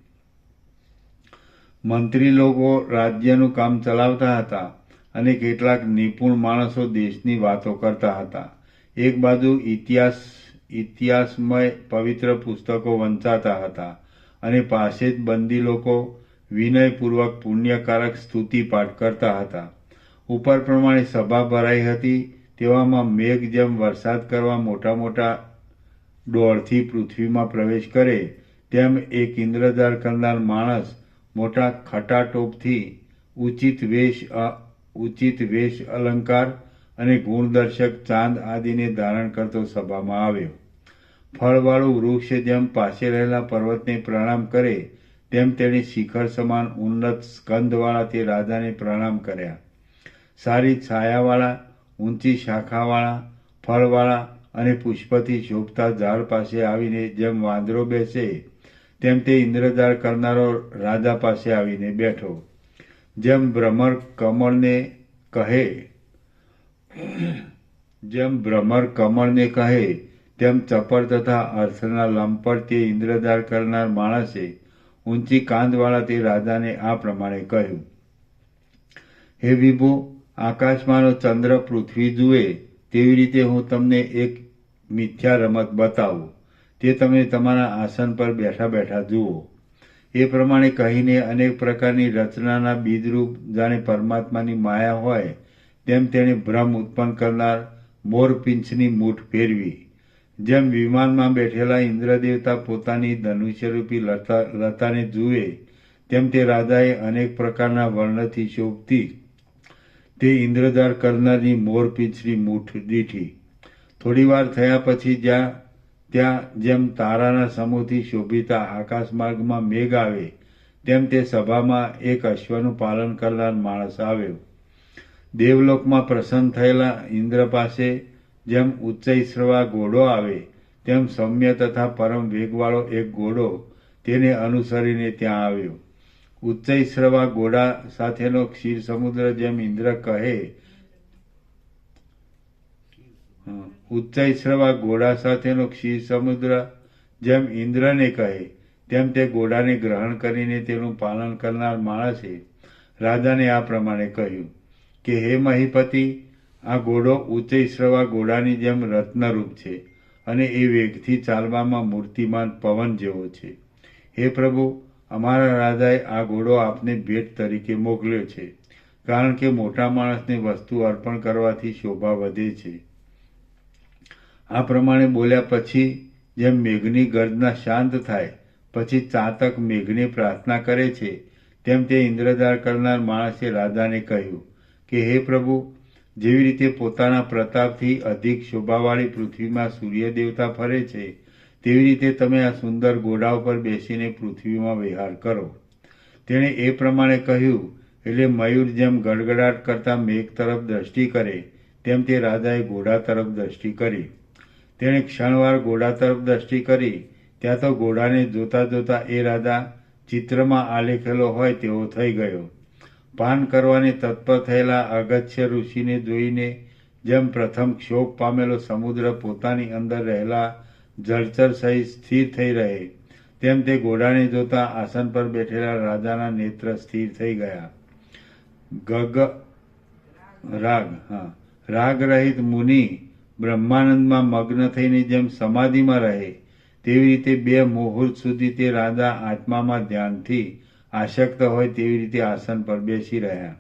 મંત્રી લોકો રાજ્યનું કામ ચલાવતા હતા અને કેટલાક નિપુણ માણસો દેશની વાતો કરતા હતા. એક બાજુ ઇતિહાસમય પવિત્ર પુસ્તકો વંચાતા હતા અને પાસે જ બંદી લોકો વિનયપૂર્વક પુણ્યકારક સ્તુતિ પાઠ કરતા હતા. ઉપર પ્રમાણે સભા ભરાઈ હતી. તેવામાં મેઘ જેમ વરસાદ કરવા મોટા મોટા દોડથી પૃથ્વીમાં પ્રવેશ કરે તેમ એક ઇન્દ્રજાળ કરનાર માણસ મોટા ખટાટોપથી ઉચિત વેશ અલંકાર અને ગુણદર્શક ચાંદ આદિને ધારણ કરતો સભામાં આવ્યો. ફળવાળું વૃક્ષ જેમ પાસે રહેલા પર્વતને પ્રણામ કરે તેમ તેણે શિખર સમાન ઉન્નત સ્કંદવાળા તે રાજાને પ્રણામ કર્યા. સારી છાયાવાળા, ઊંચી શાખાવાળા, ફળવાળા અને પુષ્પથી શોભતા ઝાડ પાસે આવીને જેમ વાંદરો બેસે તેમ તે ઇન્દ્રજાળ કરનારો રાજા પાસે આવીને બેઠો. જેમ ભ્રમર કમળને કહે તેમ ચપળ તથા અર્થના લંપટ તે ઇન્દ્રજાળ કરનાર માણસે ઊંચી કાંદવાળા તે રાજાને આ પ્રમાણે કહ્યું: હે વિભુ, આકાશમાંનો ચંદ્ર પૃથ્વી જુએ તેવી રીતે હું તમને એક મિથ્યા રમત બતાવું. તે તમે તમારા આસન પર બેઠા બેઠા જુઓ. એ પ્રમાણે કહીને અનેક પ્રકારની રચનાના બીજરૂપ જાણે પરમાત્માની માયા હોય તેમ તેણે ભ્રમ ઉત્પન્ન કરનાર મોરપીંછની મૂઠ ફેરવી. જેમ વિમાનમાં બેઠેલા ઇન્દ્રદેવતા પોતાની ધનુષ્યરૂપી લતાને જુએ તેમ તે રાજાએ અનેક પ્રકારના વર્ણથી શોભતી તે ઇન્દ્રજાળ કરનારની મોરપીંછની મૂઠ દીઠી. થોડી વાર થયા પછી ત્યાં જેમ તારાના સમૂહથી શોભિતા આકાશમાર્ગમાં મેઘ આવે તેમ તે સભામાં એક અશ્વનું પાલન કરનાર માણસ આવ્યો. દેવલોકમાં પ્રસન્ન થયેલા ઇન્દ્ર પાસે જેમ ઉચ્ચૈશ્રવા ઘોડો આવે તેમ સૌમ્ય તથા પરમ વેગવાળો એક ઘોડો તેને અનુસરીને ત્યાં આવ્યો. ઉચ્ચૈશ્રવા ઘોડા સાથેનો ક્ષીર સમુદ્ર જેમ ઇન્દ્ર કહે ઉચ્ચૈશ્રવા ઘોડા સાથેનો ક્ષીર સમુદ્ર જેમ ઇન્દ્રને કહે તેમ તે ઘોડાને ગ્રહણ કરીને તેનું પાલન કરનાર માણસે રાજાને આ પ્રમાણે કહ્યું કે હે મહીપતિ, આ ઘોડો ઉચ્ચૈશ્રવા ઘોડાની જેમ રત્નરૂપ છે અને એ વેગથી ચાલવામાં મૂર્તિમાન પવન જેવો છે. હે પ્રભુ, અમારા રાજાએ આ ઘોડો આપને ભેટ તરીકે મોકલ્યો છે, કારણ કે મોટા માણસને વસ્તુ અર્પણ કરવાથી શોભા વધે છે. આ પ્રમાણે બોલ્યા પછી જેમ મેઘની ગર્જના શાંત થાય પછી ચાતક મેઘને પ્રાર્થના કરે છે તેમ તે ઇન્દ્રજાળ કરનાર માણસે રાજાને કહ્યું કે હે પ્રભુ, જેવી રીતે પોતાના પ્રતાપથી અધિક શોભાવાળી પૃથ્વીમાં સૂર્ય દેવતા ફરે છે તેવી રીતે તમે આ સુંદર ઘોડા ઉપર બેસીને પૃથ્વીમાં વિહાર કરો. તેણે એ પ્રમાણે કહ્યું એટલે મયુર જેમ ગડગડાટ કરતા મેઘ તરફ દ્રષ્ટિ કરે તેમ તે રાજાએ ઘોડા તરફ દ્રષ્ટિ કરી. તેણે ક્ષણવાર ઘોડા તરફ દ્રષ્ટિ કરી. ત્યાં તો ઘોડાને જોતા જોતા એ રાજા ચિત્રમાં આલેખેલો હોય તેવો થઈ ગયો. પાન કરવાને તત્પર થયેલા અગસ્ત્ય ઋષિને જોઈને જેમ પ્રથમ ક્ષોભ પામેલો સમુદ્ર પોતાની અંદર રહેલા જળચર સહિત સ્થિર થઈ રહે, તેમ તે ઘોડાને જોતા આસન પર બેઠેલા રાજાના નેત્ર સ્થિર થઈ ગયા. રાગ રહિત મુનિ બ્રહ્માનંદમાં મગ્ન થઈને જેમ સમાધિમાં રહે તેવી રીતે 2 મુહૂર્ત સુધી તે રાજા આત્મામાં ધ્યાનથી આસક્ત હોય તેવી રીતે આસન પર બેસી રહ્યા.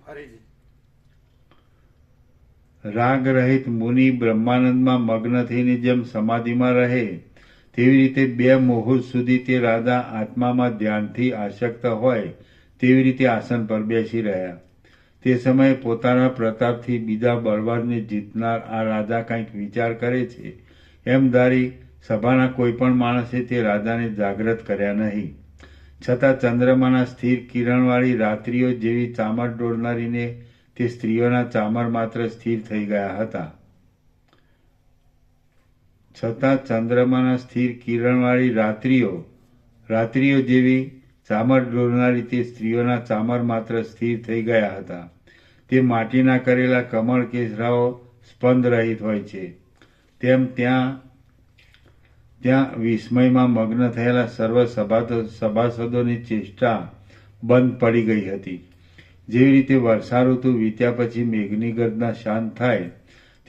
રાગ રહિત મુનિ બ્રહ્માનંદમાં મગ્ન થઈને જેમ સમાધિમાં રહે તેવી રીતે 2 મુહૂર્ત સુધી તે રાજા આત્મામાં ધ્યાનથી આસક્ત હોય તેવી રીતે આસન પર બેસી રહ્યા. તે સમયે પોતાના પ્રતાપથી બીજા બળવાનને જીતનાર આ રાજા કંઈક વિચાર કરે છે એમ ધારી સભાના કોઈ પણ માણસે તે રાજાને જાગ્રત કર્યા નહીં. છતાં ચંદ્રમાના સ્થિર કિરણવાળી રાત્રિઓ જેવી ચામર ડોળનારીને તે સ્ત્રીઓના ચામર માત્ર સ્થિર થઈ ગયા હતા. છતાં ચંદ્રમાના સ્થિર કિરણવાળી રાત્રિઓ જેવી ચામર ડોળનારી તે સ્ત્રીઓના ચામર માત્ર સ્થિર થઈ ગયા હતા. તે માટીના કરેલા કમળ કેસરાઓ સ્પંદ રહિત હોય છે તેમ ત્યાં વિસ્મયમાં મગ્ન થયેલા સર્વ સભાસદોની ચેષ્ટા બંધ પડી ગઈ હતી. જેવી રીતે વર્ષા ઋતુ વીત્યા પછી મેઘની ગર્જના શાંત થાય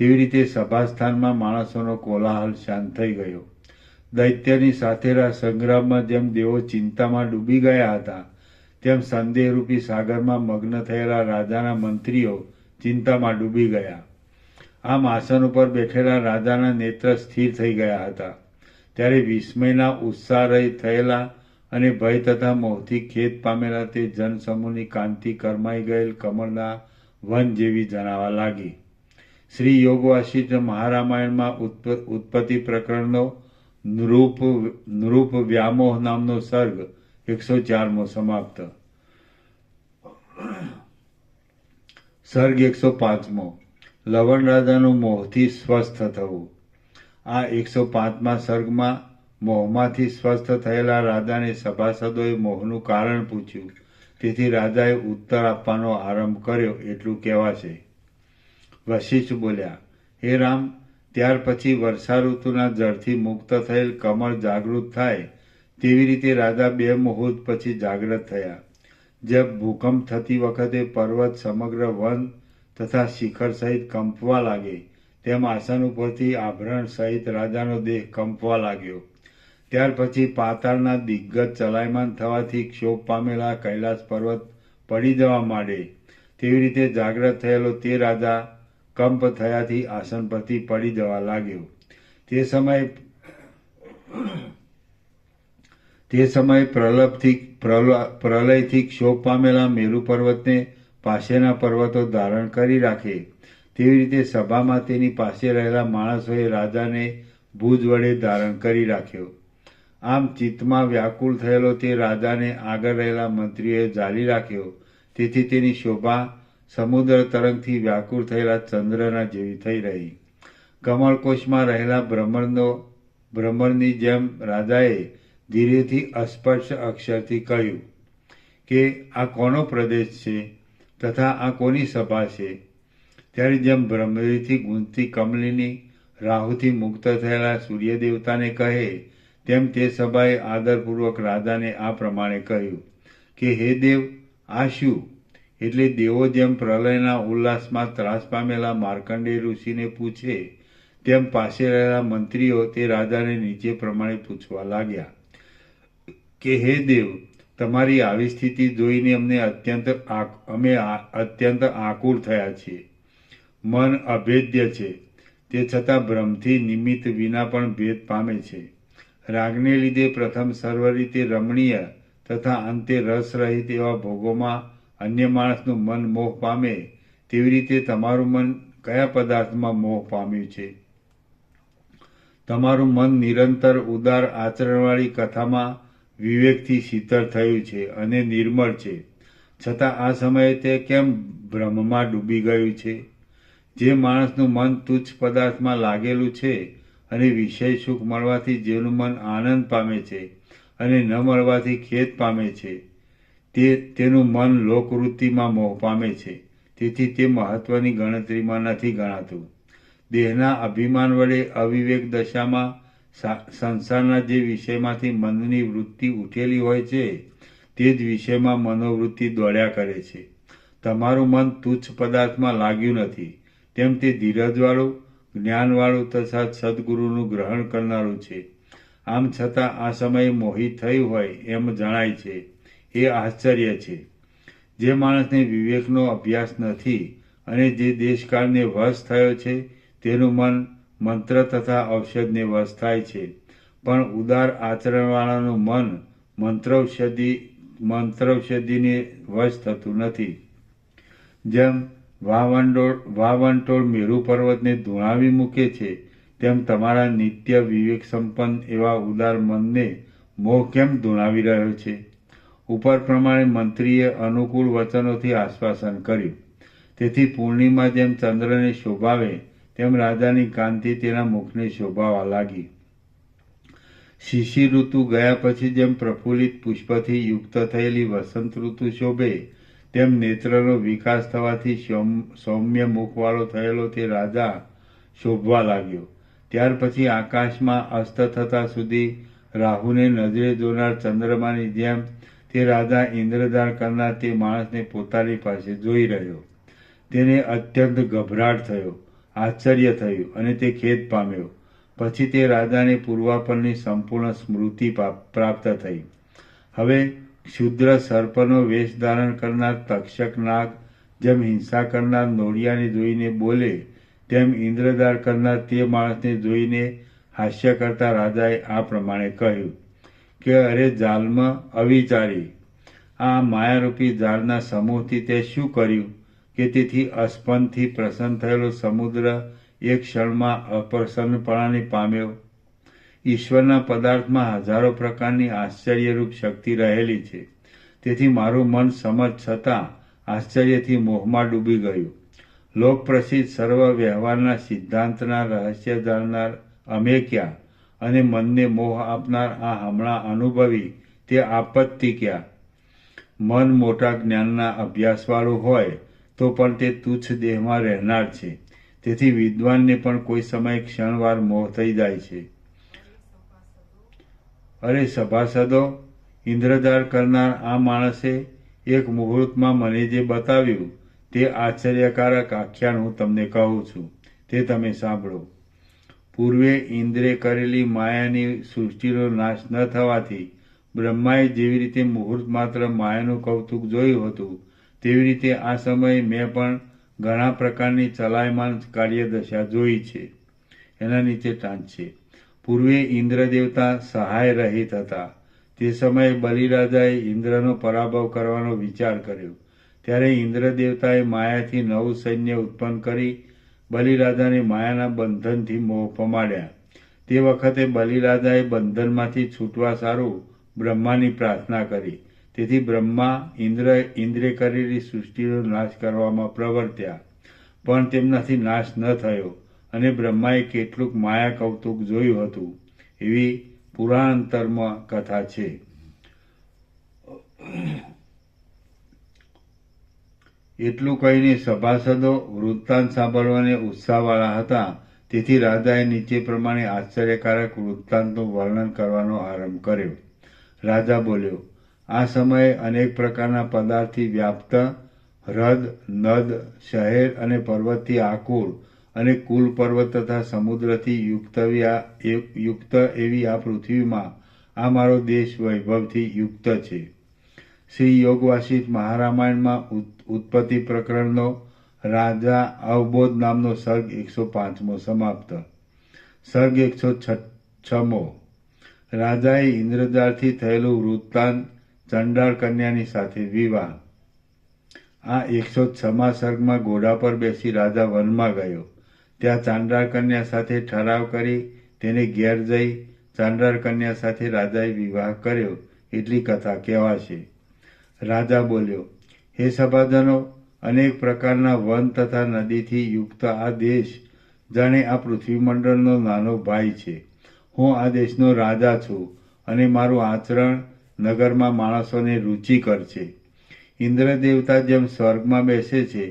તેવી રીતે સભાસ્થાનમાં માણસોનો કોલાહલ શાંત થઈ ગયો. દૈત્યની સાથેના સંગ્રામમાં જેમ દેવો ચિંતામાં ડૂબી ગયા હતા તેમ સંદેહરૂપી સાગરમાં મગ્ન થયેલા રાજાના મંત્રીઓ ચિંતામાં ડૂબી ગયા. આમ આસન ઉપર બેઠેલા રાજાના નેત્ર સ્થિર થઈ ગયા હતા. ત્યારે વિસ્મયના ઉત્સાહ રહિત થયેલા અને ભય તથા મોહથી ખેદ પામેલા તે જનસમૂહની કાંતિ કરમાઈ ગયેલ કમળના વન જેવી જણાવા લાગી. શ્રી યોગ વાસિષ્ઠ મહારામાયણમાં ઉત્પત્તિ પ્રકરણનો નૃપ વ્યામોહ નામનો સર્ગ 104મો સમાપ્ત. સર્ગ 105મો. લવણ રાજાનું મોહથી સ્વસ્થ થવું. આ 105મા સર્ગમાં મોહમાંથી સ્વસ્થ થયેલા રાજાને સભાસદોએ મોહનું કારણ પૂછ્યું. તેથી રાજાએ ઉત્તર આપવાનો આરંભ કર્યો એટલું કહેવાશે. વશિષ્ઠ બોલ્યા, હે રામ, ત્યાર પછી વર્ષા ઋતુના જળથી મુક્ત થયેલ કમળ જાગૃત થાય તેવી રીતે રાજા 2 મુહૂર્ત પછી જાગ્રત થયા. જેમ ભૂકંપ થતી વખતે પર્વત સમગ્ર વન તથા શિખર સહિત કંપવા લાગે તેમ આસન ઉપરથી આભરણ સહિત રાજાનો દેહ કંપવા લાગ્યો. ત્યાર પછી પાતાળના દિગ્ગજ ચલાયમાન થવાથી ક્ષોભ પામેલા કૈલાસ પર્વત પડી જવા માંડે તેવી રીતે જાગ્રત થયેલો તે રાજા કંપ થયાથી આસન પરથી પડી જવા લાગ્યો. તે સમયે પ્રલયથી ક્ષોભ પામેલા મેરુ પર્વતને પાસેના પર્વતો ધારણ કરી રાખે તેવી રીતે સભામાં તેની પાસે રહેલા માણસોએ રાજાને ભુજ વડે ધારણ કરી રાખ્યો. આમ ચિત્તમાં વ્યાકુળ થયેલો તે રાજાને આગળ રહેલા મંત્રીઓએ ઝાલી રાખ્યો. તેથી તેની શોભા સમુદ્ર તરંગથી વ્યાકુળ થયેલા ચંદ્રના જેવી થઈ રહી. કમળકોશમાં રહેલા ભ્રમરની જેમ રાજાએ ધીરેથી અસ્પષ્ટ અક્ષરથી કહ્યું કે આ કોનો પ્રદેશ છે તથા આ કોની સભા છે. ત્યારે જેમ ભ્રમરીથી ગુંજતી કમલિની રાહુથી મુક્ત થયેલા સૂર્યદેવતાને કહે તેમ તે સભાએ આદરપૂર્વક રાજાને આ પ્રમાણે કહ્યું કે હે દેવ, આ શું? એટલે દેવો જેમ પ્રલયના ઉલ્લાસમાં ત્રાસ પામેલા માર્કંડેય ઋષિને પૂછે તેમ પાસે રહેલા મંત્રીઓ તે રાજાને નીચે પ્રમાણે પૂછવા લાગ્યા કે હે દેવ, તમારી આવી સ્થિતિ જોઈને અમે અત્યંત આકુળ થયા છીએ. મન અભેદ્ય છે, તે છતાં ભ્રમથી નિમિત્ત વિના પણ ભેદ પામે છે. રાગને લીધે પ્રથમ સર્વ રીતે રમણીય તથા અંતે રસરહિત એવા ભોગોમાં અન્ય માણસનું મન મોહ પામે તેવી રીતે તમારું મન કયા પદાર્થમાં મોહ પામ્યું છે? તમારું મન નિરંતર ઉદાર આચરણવાળી કથામાં વિવેકથી શીતળ થયું છે અને નિર્મળ છે, છતાં આ સમયે તે કેમ ભ્રમમાં ડૂબી ગયું છે? જે માણસનું મન તુચ્છ પદાર્થમાં લાગેલું છે અને વિષય સુખ મળવાથી જેનું મન આનંદ પામે છે અને ન મળવાથી ખેદ પામે છે, તેનું મન લોકવૃત્તિમાં મોહ પામે છે. તેથી તે મહત્વની ગણતરીમાં નથી ગણાતું. દેહના અભિમાન વડે અવિવેક દશામાં સંસારના જે વિષયમાંથી મનની વૃત્તિ ઉઠેલી હોય છે તે જ વિષયમાં મનોવૃત્તિ દોડ્યા કરે છે. તમારું મન તુચ્છ પદાર્થમાં લાગ્યું નથી, તેમ તે ધીરજવાળું, જ્ઞાનવાળું તથા સદગુરુનું ગ્રહણ કરનારું છે. આમ છતાં આ સમયે મોહિત થયું હોય એમ જણાય છે. એ આશ્ચર્ય છે. જે માણસને વિવેકનો અભ્યાસ નથી અને જે દેશકાળને વશ થયો છે તેનું મન મંત્ર તથા ઔષધને વશ થાય છે, પણ ઉદાર આચરણવાળાનું મન મંત્રૌષધિને વશ થતું નથી. જેમ વાવંટોળ મેરુ પર્વતને ધૂણાવી મૂકે છે, તેમ તમારા નિત્ય વિવેક સંપન્ન એવા ઉદાર મનને મોહ કેમ ધૂણાવી રહ્યો છે? ઉપર પ્રમાણે મંત્રીએ અનુકૂળ વચનોથી આશ્વાસન કર્યું. તેથી પૂર્ણિમા જેમ ચંદ્રને શોભાવે તેમ રાજાની કાંતિ તેના મુખને શોભાવા લાગી. શિશિર ઋતુ ગયા પછી જેમ પ્રફુલ્લિત પુષ્પથી યુક્ત થયેલી વસંત ઋતુ શોભે, તેમ નેત્રનો વિકાસ થવાથી સૌમ્ય મુખવાળો થયેલો તે રાજા શોભવા લાગ્યો. ત્યાર પછી આકાશમાં અસ્ત થતા સુધી રાહુને નજરે જોનાર ચંદ્રમાની જેમ તે રાજા ઇન્દ્રજાળ કરનાર તે માણસને પોતાની પાસે જોઈ રહ્યો. તેને અત્યંત ગભરાટ થયો, આશ્ચર્ય થયું અને તે ખેદ પામ્યો. પછી તે રાજાને પૂર્વાપરની સંપૂર્ણ સ્મૃતિ પ્રાપ્ત થઈ. હવે ક્ષુદ્ર સર્પનો વેશ ધારણ કરનાર તક્ષક નાગ જેમ હિંસા કરનાર નોળિયાને જોઈને બોલે, તેમ ઇન્દ્રજાળ કરનાર તે માણસને જોઈને હાસ્ય કરતા રાજાએ આ પ્રમાણે કહ્યું કે અરે જાલમાં અવિચારી, આ માયારૂપી જાળના સમૂહથી તે શું કર્યું કે તેથી અસ્પંદથી પ્રસન્ન થયેલો સમુદ્ર એક ક્ષણમાં અપ્રસન્નપણાને પામ્યો? ઈશ્વરના પદાર્થમાં હજારો પ્રકારની આશ્ચર્યરૂપ શક્તિ રહેલી છે. તેથી મારું મન સમજ છતાં આશ્ચર્યથી મોહમાં ડૂબી ગયું. લોકપ્રસિદ્ધ સર્વ વ્યવહારના સિદ્ધાંતના રહસ્ય જાણનાર અમે ક્યાં, અને મનને મોહ આપનાર આ હમણાં અનુભવી તે આપત્તિ ક્યાં? મન મોટા જ્ઞાનના અભ્યાસવાળું હોય તો પણ તે તુચ્છ દેહમાં રહેનાર છે. તેથી વિદ્વાનને પણ કોઈ સમય ક્ષણવાર મોહ થઈ જાય છે. અરે સભાસદો, ઇન્દ્રજાળ કરનાર આ માણસે એક મુહૂર્તમાં મને જે બતાવ્યું તે આશ્ચર્યકારક આખ્યાન હું તમને કહું છું, તે તમે સાંભળો. પૂર્વે ઇન્દ્રે કરેલી માયાની સૃષ્ટિનો નાશ ન થવાથી બ્રહ્માએ જેવી રીતે મુહૂર્ત માત્ર માયાનું કૌતુક જોયું હતું, તેવી રીતે આ સમયે મેં પણ ઘણા પ્રકારની ચલાયમાન કાર્યદશા જોઈ છે. એના નીચે ટાંચ છે. પૂર્વે ઇન્દ્ર દેવતા સહાય રહિત હતા. તે સમયે બલિરાજાએ ઇન્દ્રનો પરાભવ કરવાનો વિચાર કર્યો. ત્યારે ઇન્દ્ર દેવતાએ માયાથી નવું સૈન્ય ઉત્પન્ન કરી બલિરાજાને માયાના બંધનથી મોહ પમાડ્યા. તે વખતે બલિરાજાએ બંધનમાંથી છૂટવા સારું બ્રહ્માની પ્રાર્થના કરી. તેથી બ્રહ્મા ઇન્દ્રે કરેલી સૃષ્ટિનો નાશ કરવામાં પ્રવર્ત્યા, પણ તેમનાથી નાશ ન થયો અને બ્રહ્માએ કેટલુંક માયા કૌતુક જોયું હતું એવી પુરાણાંતરમાં કથા છે. એટલું કહીને સભાસદો વૃત્તાંત સાંભળવાને ઉત્સાહવાળા હતા. તેથી રાજાએ નીચે પ્રમાણે આશ્ચર્યકારક વૃત્તાંતનું વર્ણન કરવાનો આરંભ કર્યો. રાજા બોલ્યો, આ સમયે અનેક પ્રકારના પદાર્થથી વ્યાપ્ત હ્રદ, નદ, શહેર અને પર્વતથી આકુળ અને કુલ પર્વત તથા સમુદ્રથી યુક્ત એવી આ પૃથ્વીમાં આ મારો દેશ વૈભવથી યુક્ત છે. શ્રી યોગ વાસિષ્ઠ મહારામાયણમાં ઉત્પત્તિ પ્રકરણનો રાજા અવબોધ નામનો સર્ગ 105મો સમાપ્ત. સર્ગ 106મો. રાજાએ ઇન્દ્રજાળથી થયેલું વૃત્તાંત, ચંડાળ કન્યાની સાથે વિવાહ. આ 106મા સર્ગમાં ઘોડા પર બેસી રાજા વનમાં ગયો. ત્યાં ચાંડાળ કન્યા સાથે ઠરાવ કરી તેને ઘેર જઈ ચાંડાળ કન્યા સાથે રાજાએ વિવાહ કર્યો એટલી કથા કહેવાશે. રાજા બોલ્યો, હે સભાજનો, અનેક પ્રકારના વન તથા નદીથી યુક્ત આ દેશ જાણે આ પૃથ્વીમંડળનો નાનો ભાઈ છે. હું આ દેશનો રાજા છું અને મારું આચરણ નગરમાં માણસોને રુચિકર છે. ઇન્દ્ર દેવતા જેમ સ્વર્ગમાં બેસે છે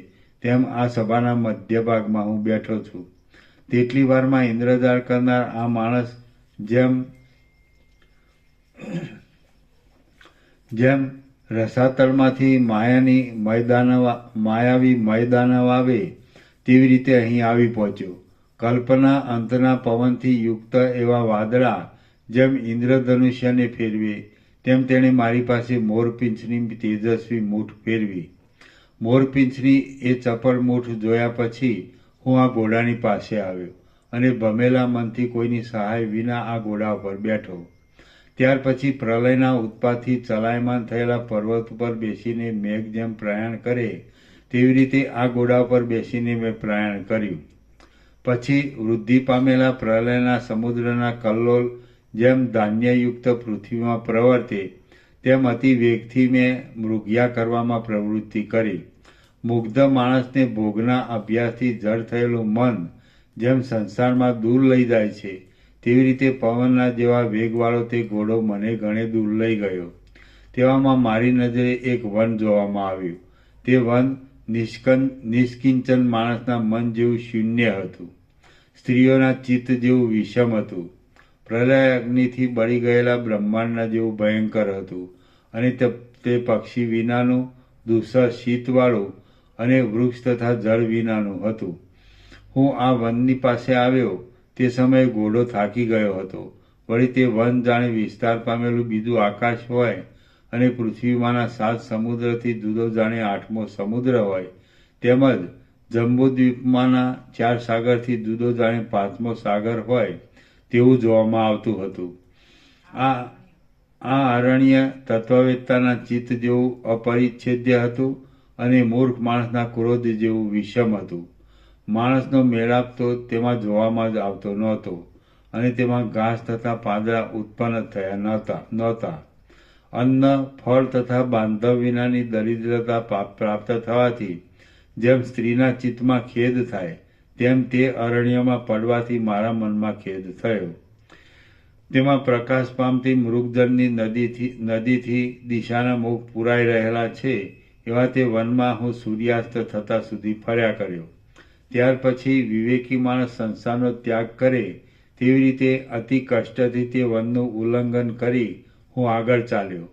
તેમ આ સભાના મધ્ય ભાગમાં હું બેઠો છું. તેટલી વારમાં ઇન્દ્રજાળ કરનાર આ માણસ જેમ રસાતળમાંથી માયાવી મયદાનવ આવે તેવી રીતે અહીં આવી પહોંચ્યો. કલ્પના અંતના પવનથી યુક્ત એવા વાદળા જેમ ઇન્દ્રધનુષ્યને ફેરવે તેમ તેણે મારી પાસે મોરપીંછની તેજસ્વી મૂઠ ફેરવી. મોરપીંછની એ ચપળ મૂઠ જોયા પછી હું આ ઘોડાની પાસે આવ્યો અને ભમેલા મનથી કોઈની સહાય વિના આ ઘોડા ઉપર બેઠો. ત્યાર પછી પ્રલયના ઉત્પાતથી ચલાયમાન થયેલા પર્વત ઉપર બેસીને મેઘ જેમ પ્રયાણ કરે તેવી રીતે આ ઘોડા ઉપર બેસીને મેં પ્રયાણ કર્યું. પછી વૃદ્ધિ પામેલા પ્રલયના સમુદ્રના કલ્લોલ જેમ ધાન્યયુક્ત પૃથ્વીમાં પ્રવર્તે તેમ અતિ વેગથી મેં મૃગ્યા કરવામાં પ્રવૃત્તિ કરી. મુગ્ધ માણસને ભોગના અભ્યાસથી જડ થયેલું મન જેમ સંસારમાં દૂર લઈ જાય છે તેવી રીતે પવનના જેવા વેગવાળો તે ઘોડો મને ઘણે દૂર લઈ ગયો. તેવામાં મારી નજરે એક વન જોવામાં આવ્યું. તે વન નિષ્કિંચન માણસના મન જેવું શૂન્ય હતું. સ્ત્રીઓના ચિત્ત જેવું વિષમ હતું. પ્રલય અગ્નિથી બળી ગયેલા બ્રહ્માંડના જેવું ભયંકર હતું અને તે પક્ષી વિનાનું, દૂષર શીતવાળું અને વૃક્ષ તથા જળ વિનાનું હતું. હું આ વનની પાસે આવ્યો તે સમયે ઘોડો થાકી ગયો હતો. વળી તે વન જાણે વિસ્તાર પામેલું બીજું આકાશ હોય અને પૃથ્વીમાંના 7 સમુદ્રથી જુદો જાણે 8મો સમુદ્ર હોય, તેમજ જંબુદ્વીપમાંના 4 સાગરથી જુદો જાણે 5મો સાગર હોય તેવું જોવામાં આવતું હતું. આ અરણ્ય તત્વવેત્તાના ચિત્ત જેવું અપરિચ્છેદ્ય હતું અને મૂર્ખ માણસના ક્રોધ જેવું વિષમ હતું. માણસનો મેળાપ તો તેમાં જોવામાં જ આવતો નહોતો અને તેમાં ઘાસ તથા પાંદડા ઉત્પન્ન થયા નહોતા. અન્ન, ફળ તથા બાંધવ વિનાની દરિદ્રતા પ્રાપ્ત થવાથી જેમ સ્ત્રીના ચિત્તમાં ખેદ થાય તેમ તે અરણ્યમાં પડવાથી મારા મનમાં ખેદ થયો. તેમાં પ્રકાશ પામતી મૃગજળની નદીથી દિશાના મુખ પુરાઈ રહેલા છે એવા તે વનમાં હું સૂર્યાસ્ત થતા સુધી ફર્યા કર્યો. ત્યાર પછી વિવેકી માણસ સંસારનો ત્યાગ કરે તેવી રીતે અતિ કષ્ટથી તે વનનું ઉલ્લંઘન કરી હું આગળ ચાલ્યો.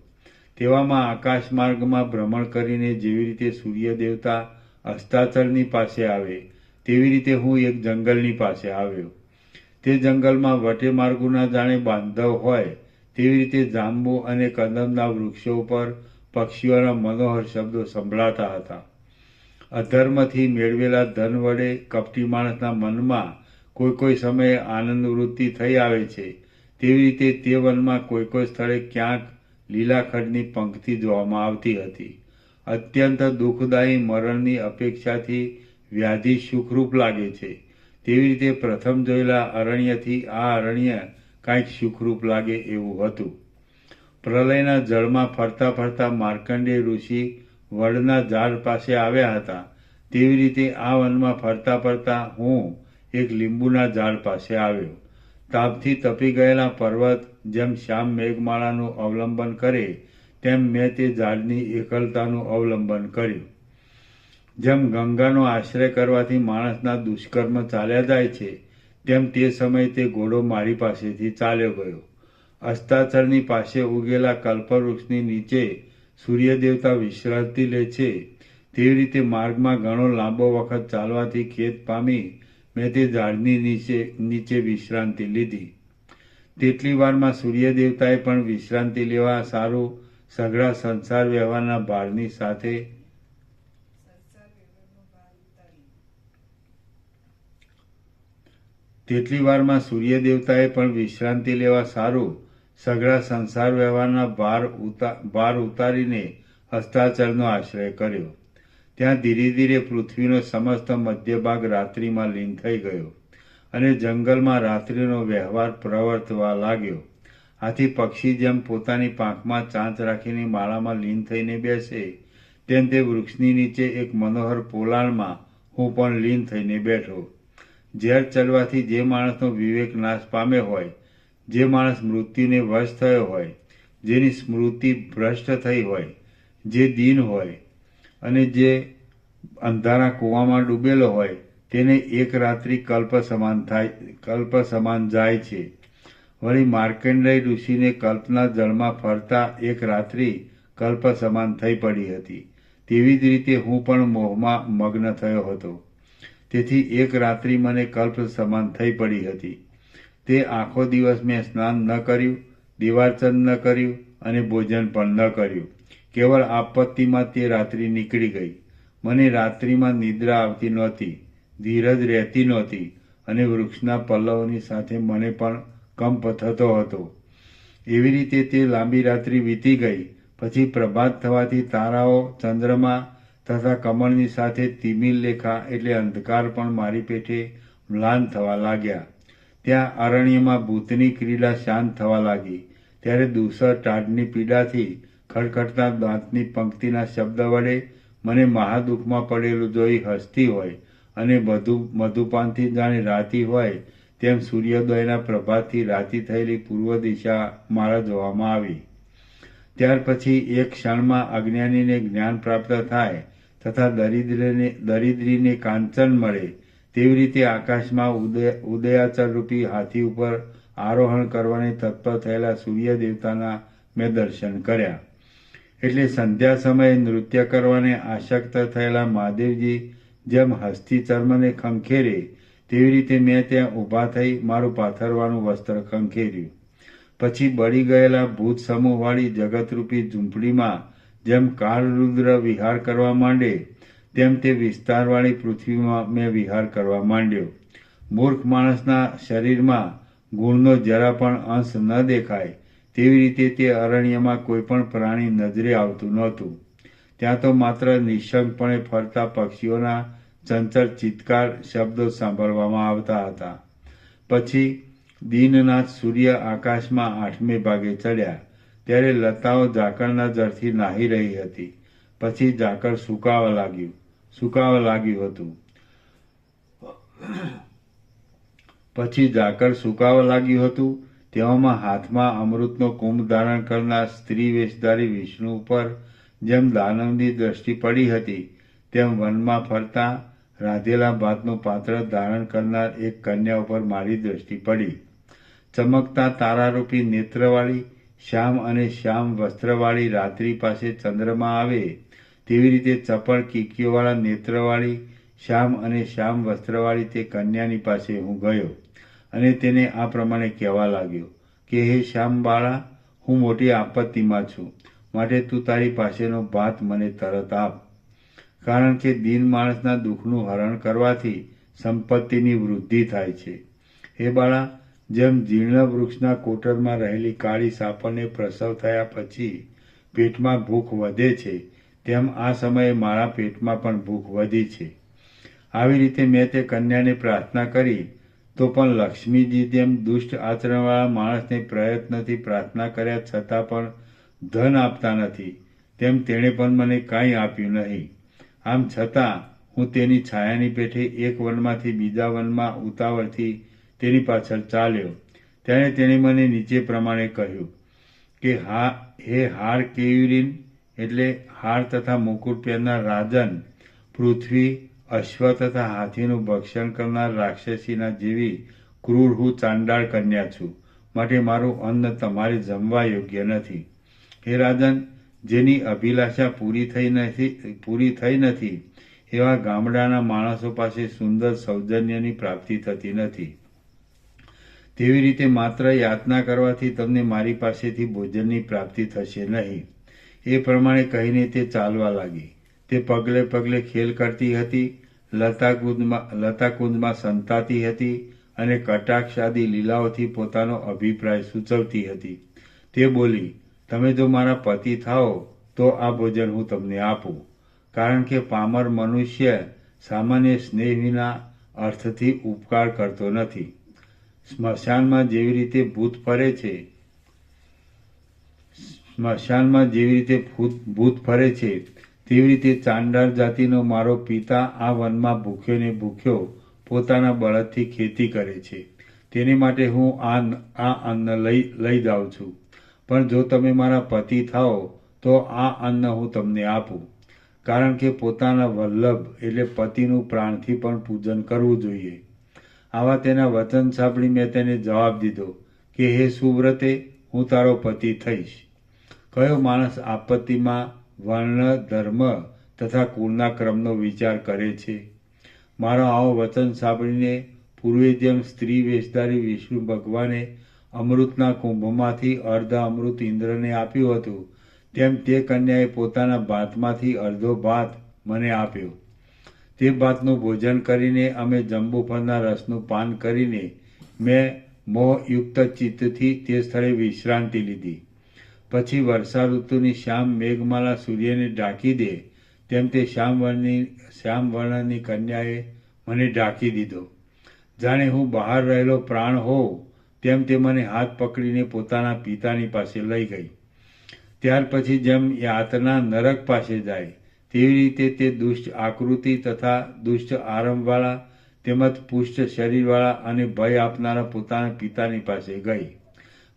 તેવામાં આકાશ માર્ગમાં ભ્રમણ કરીને જેવી રીતે સૂર્ય દેવતા અસ્તાચળની પાસે આવે તેવી રીતે હું એક જંગલની પાસે આવ્યો. તે જંગલમાં વટે માર્ગોના જાણે બાંધવ હોય તેવી રીતે જાંબુ અને કદમના વૃક્ષો ઉપર પક્ષીઓના મનોહર શબ્દો સંભળાતા હતા. અધર્મથી મેળવેલા ધન વડે કપટી માણસના મનમાં કોઈ સમયે આનંદ વૃત્તિ થઈ આવે છે તેવી રીતે તે વનમાં કોઈ સ્થળે ક્યાંક લીલાખડની પંક્તિ જોવામાં આવતી હતી. અત્યંત દુઃખદાયી મરણની અપેક્ષાથી વ્યાધિ સુખરૂપ લાગે છે તેવી રીતે પ્રથમ જોયેલા અરણ્યથી આ અરણ્ય કાંઈક સુખરૂપ લાગે એવું હતું. પ્રલયના જળમાં ફરતા ફરતા માર્કંડેય ઋષિ વડના ઝાડ પાસે આવ્યા હતા તેવી રીતે આ વનમાં ફરતા ફરતા હું એક લીંબુના ઝાડ પાસે આવ્યો. તાપથી તપી ગયેલા પર્વત જેમ શ્યામ મેઘમાળાનું અવલંબન કરે તેમ મેં તે ઝાડની એકલતાનું અવલંબન કર્યું. જેમ ગંગાનો આશ્રય કરવાથી માણસના દુષ્કર્મ ચાલ્યા જાય છે તેમ તે સમયે તે ઘોડો મારી પાસેથી ચાલ્યો ગયો. અસ્તાચળની પાસે ઉગેલા કલ્પવૃક્ષની નીચે સૂર્ય દેવતા વિશ્રાંતિ લે છે તેવી રીતે માર્ગમાં ઘણો લાંબો વખત ચાલવાથી ખેદ પામી મેં તે ઝાડની નીચે વિશ્રાંતિ લીધી. તેટલી વારમાં સૂર્ય દેવતાએ પણ વિશ્રાંતિ લેવા સારું સઘળા સંસાર વ્યવહારના ભારની સાથે સઘળા સંસાર વ્યવહારના ભાર ઉતારીને હસ્તાચળનો આશ્રય કર્યો. ત્યાં ધીરે ધીરે પૃથ્વીનો સમસ્ત મધ્ય ભાગ રાત્રિમાં લીન થઈ ગયો અને જંગલમાં રાત્રિનો વ્યવહાર પ્રવર્તવા લાગ્યો. આથી પક્ષી જેમ પોતાની પાંખમાં ચાંચ રાખીને માળામાં લીન થઈને બેસે તેમ તે વૃક્ષની નીચે એક મનોહર પોલાણમાં હું પણ લીન થઈને બેઠો. ઝેર ચડવાથી જે માણસનો વિવેક નાશ પામ્યો હોય, જે માણસ મૃત્યુને વશ થયો હોય, જેની સ્મૃતિ ભ્રષ્ટ થઈ હોય, જે દીન હોય અને જે અંધારા કૂવામાં ડૂબેલો હોય, તેને એક રાત્રિ કલ્પ સમાન જાય છે. વળી માર્કંડેય ઋષિને કલ્પના જળમાં ફરતા એક રાત્રિ કલ્પ સમાન થઈ પડી હતી. તેવી જ રીતે હું પણ મોહમાં મગ્ન થયો હતો. તેથી એક રાત્રિ મને કલ્પ સમાન થઈ પડી હતી. તે આખો દિવસ મેં સ્નાન ન કર્યું, દીવાર્ચન ન કર્યું અને ભોજન પણ ન કર્યું. કેવળ આપત્તિમાં તે રાત્રિ નીકળી ગઈ. મને રાત્રિમાં નિદ્રા આવતી નહોતી, ધીરજ રહેતી નહોતી અને વૃક્ષના પલ્લવોની સાથે મને પણ કંપ થતો હતો. એવી રીતે તે લાંબી રાત્રિ વીતી ગઈ. પછી પ્રભાત થવાથી તારાઓ, ચંદ્રમા તથા કમળની સાથે તિમિલ લેખા એટલે અંધકાર પણ મારી પેઠે મ્લાન થવા લાગ્યા. ત્યાં અરણ્યમાં ભૂતની ક્રીડા શાંત થવા લાગી. ત્યારે દૂસર ટાઢની પીડાથી ખડખડતા દાંતની પંક્તિના શબ્દ વડે મને મહાદુઃખમાં પડેલું જોઈ હસતી હોય અને મધુપાનથી જાણે રાતી હોય તેમ સૂર્યોદયના પ્રભાતથી રાતી થયેલી પૂર્વ દિશા મારા જોવામાં આવી. ત્યાર પછી એક ક્ષણમાં અજ્ઞાનીને જ્ઞાન પ્રાપ્ત થાય તથા દરિદ્રીને કાંચન મળે તેવી રીતે આકાશમાં ઉદયાચલ રૂપી હાથી ઉપર આરોહણ કરવાને તત્પર થયેલા સૂર્ય દેવતાના મેં દર્શન કર્યા. એટલે સંધ્યા સમયે નૃત્ય કરવાને આસક્ત થયેલા મહાદેવજી જેમ હસ્તી ચર્મને ખંખેરે તેવી રીતે મેં ત્યાં ઊભા થઈ મારું પાથરવાનું વસ્ત્ર ખંખેર્યું. પછી બળી ગયેલા ભૂત સમૂહવાળી જગતરૂપી ઝૂંપડીમાં જેમ કાળરુદ્ર વિહાર કરવા માંડે તેમ તે વિસ્તારવાળી પૃથ્વીમાં મેં વિહાર કરવા માંડ્યો. મૂર્ખ માણસના શરીરમાં ગુણનો જરા પણ અંશ ન દેખાય તેવી રીતે તે અરણ્યમાં કોઈ પણ પ્રાણી નજરે આવતું નહોતું. ત્યાં તો માત્ર નિઃશંકપણે ફરતા પક્ષીઓના ચંચળ ચિત્કાર શબ્દો સાંભળવામાં આવતા હતા. પછી દીનનાથ સૂર્ય આકાશમાં 8મે ભાગે ચડ્યા ત્યારે લતાઓ ઝાકળના જળથી નાહી રહી હતી. પછી ઝાકળ સુકાવા લાગ્યું હતું. તેવામાં હાથમાં અમૃતનો કુંભ ધારણ કરનાર સ્ત્રી વેશધારી વિષ્ણુ ઉપર જેમ દાનવની દ્રષ્ટિ પડી હતી તેમ વનમાં ફરતા રાંધેલા ભાતનું પાત્ર ધારણ કરનાર એક કન્યા ઉપર મારી દ્રષ્ટિ પડી. ચમકતા તારારૂપી નેત્રવાળી, શ્યામ અને શ્યામ વસ્ત્રવાળી રાત્રિ પાસે ચંદ્રમા આવે તેવી રીતે ચપળ કીકીઓવાળા નેત્રવાળી, શ્યામ અને શ્યામ વસ્ત્રવાળી તે કન્યાની પાસે હું ગયો અને તેને આ પ્રમાણે કહેવા લાગ્યો કે હે શ્યામ બાળા, હું મોટી આપત્તિમાં છું, માટે તું તારી પાસેનો ભાત મને તરત આપ. કારણ કે દીન માણસના દુઃખનું હરણ કરવાથી સંપત્તિની વૃદ્ધિ થાય છે. હે બાળા, જેમ જીર્ણ વૃક્ષના કોટરમાં રહેલી કાળી સાપરને પ્રસવ થયા પછી પેટમાં ભૂખ વધે છે તેમ આ સમયે મારા પેટમાં પણ ભૂખ વધી છે. આવી રીતે મેં તે કન્યાને પ્રાર્થના કરી તો પણ લક્ષ્મીજી જેમ દુષ્ટ આચરણવાળા માણસને પ્રયત્નથી પ્રાર્થના કર્યા છતાં પણ ધન આપતા નથી તેમ તેણે પણ મને કાંઈ આપ્યું નહીં. આમ છતાં હું તેની છાયાની પેઠે એક વનમાંથી બીજા વનમાં ઉતાવળથી તેની પાછળ ચાલ્યો. ત્યારે તેણે મને નીચે પ્રમાણે કહ્યું કે હે હાર કેયુરીન એટલે હાર તથા મુકુટ પહેરનાર રાજન, પૃથ્વી, અશ્વ તથા હાથીનું ભક્ષણ કરનાર રાક્ષસીના જેવી ક્રૂર હું ચાંડાળ કન્યા છું, માટે મારું અન્ન તમારે જમવા યોગ્ય નથી. હે રાજન, જેની અભિલાષા પૂરી થઈ નથી એવા ગામડાના માણસો પાસે સુંદર સૌજન્યની પ્રાપ્તિ થતી નથી. તેવી રીતે માત્ર યાતના કરવાથી તમને મારી પાસેથી ભોજનની પ્રાપ્તિ થશે નહીં. એ પ્રમાણે કહીને તે ચાલવા લાગી. તે પગલે પગલે ખેલ કરતી હતી, લતાકુંજમાં સંતાતી હતી અને કટાક્ષ આદિ લીલાઓથી પોતાનો અભિપ્રાય સૂચવતી હતી. તે બોલી, તમે જો મારા પતિ થાઓ તો આ ભોજન હું તમને આપું. કારણ કે પામર મનુષ્ય સામાન્ય સ્નેહ વિના અર્થથી ઉપકાર કરતો નથી. સ્મશાનમાં જેવી રીતે ભૂત ફરે છે તેવી રીતે ચાંડાળ જાતિનો મારો પિતા આ વનમાં ભૂખ્યો ને ભૂખ્યો પોતાના બળદથી ખેતી કરે છે. તેની માટે હું આ અન્ન લઈ જાઉં છું. પણ જો તમે મારા પતિ થાઓ તો આ અન્ન હું તમને આપું. કારણ કે પોતાના વલ્લભ એટલે પતિનું પ્રાણથી પણ પૂજન કરવું જોઈએ. આવા તેના વચન સાંભળી મેં તેને જવાબ દીધો કે હે સુવ્રતે, હું તારો પતિ થઈશ. કયો માણસ આપત્તિમાં વર્ણ, ધર્મ તથા કુળના ક્રમનો વિચાર કરે છે? મારો આવો વચન સાંભળીને પૂર્વે જેમ સ્ત્રી વેશધારી વિષ્ણુ ભગવાને અમૃતના કુંભમાંથી અર્ધ અમૃત ઇન્દ્રને આપ્યું હતું, તેમ તે કન્યાએ પોતાના ભાતમાંથી અડધો ભાત મને આપ્યો. તે ભાતનું ભોજન કરીને અમે જંબુફળના રસનું પાન કરીને મેં મોહયુક્ત ચિત્તથી તે સ્થળે વિશ્રાંતિ લીધી. પછી વર્ષા ઋતુની શ્યામ મેઘમાલા સૂર્યને ઢાંકી દે તેમ તે શ્યામ વર્ણની કન્યાએ મને ઢાંકી દીધો. જાણે હું બહાર રહેલો પ્રાણ હોઉં તેમ તે મને હાથ પકડીને પોતાના પિતાની પાસે લઈ ગઈ. ત્યાર પછી જેમ યાતના નરક પાસે જાય તેવી રીતે તે દુષ્ટ આકૃતિ તથા દુષ્ટ આરંભવાળા તેમજ પુષ્ટ શરીરવાળા અને ભય આપનારા પોતાના પિતાની પાસે ગઈ.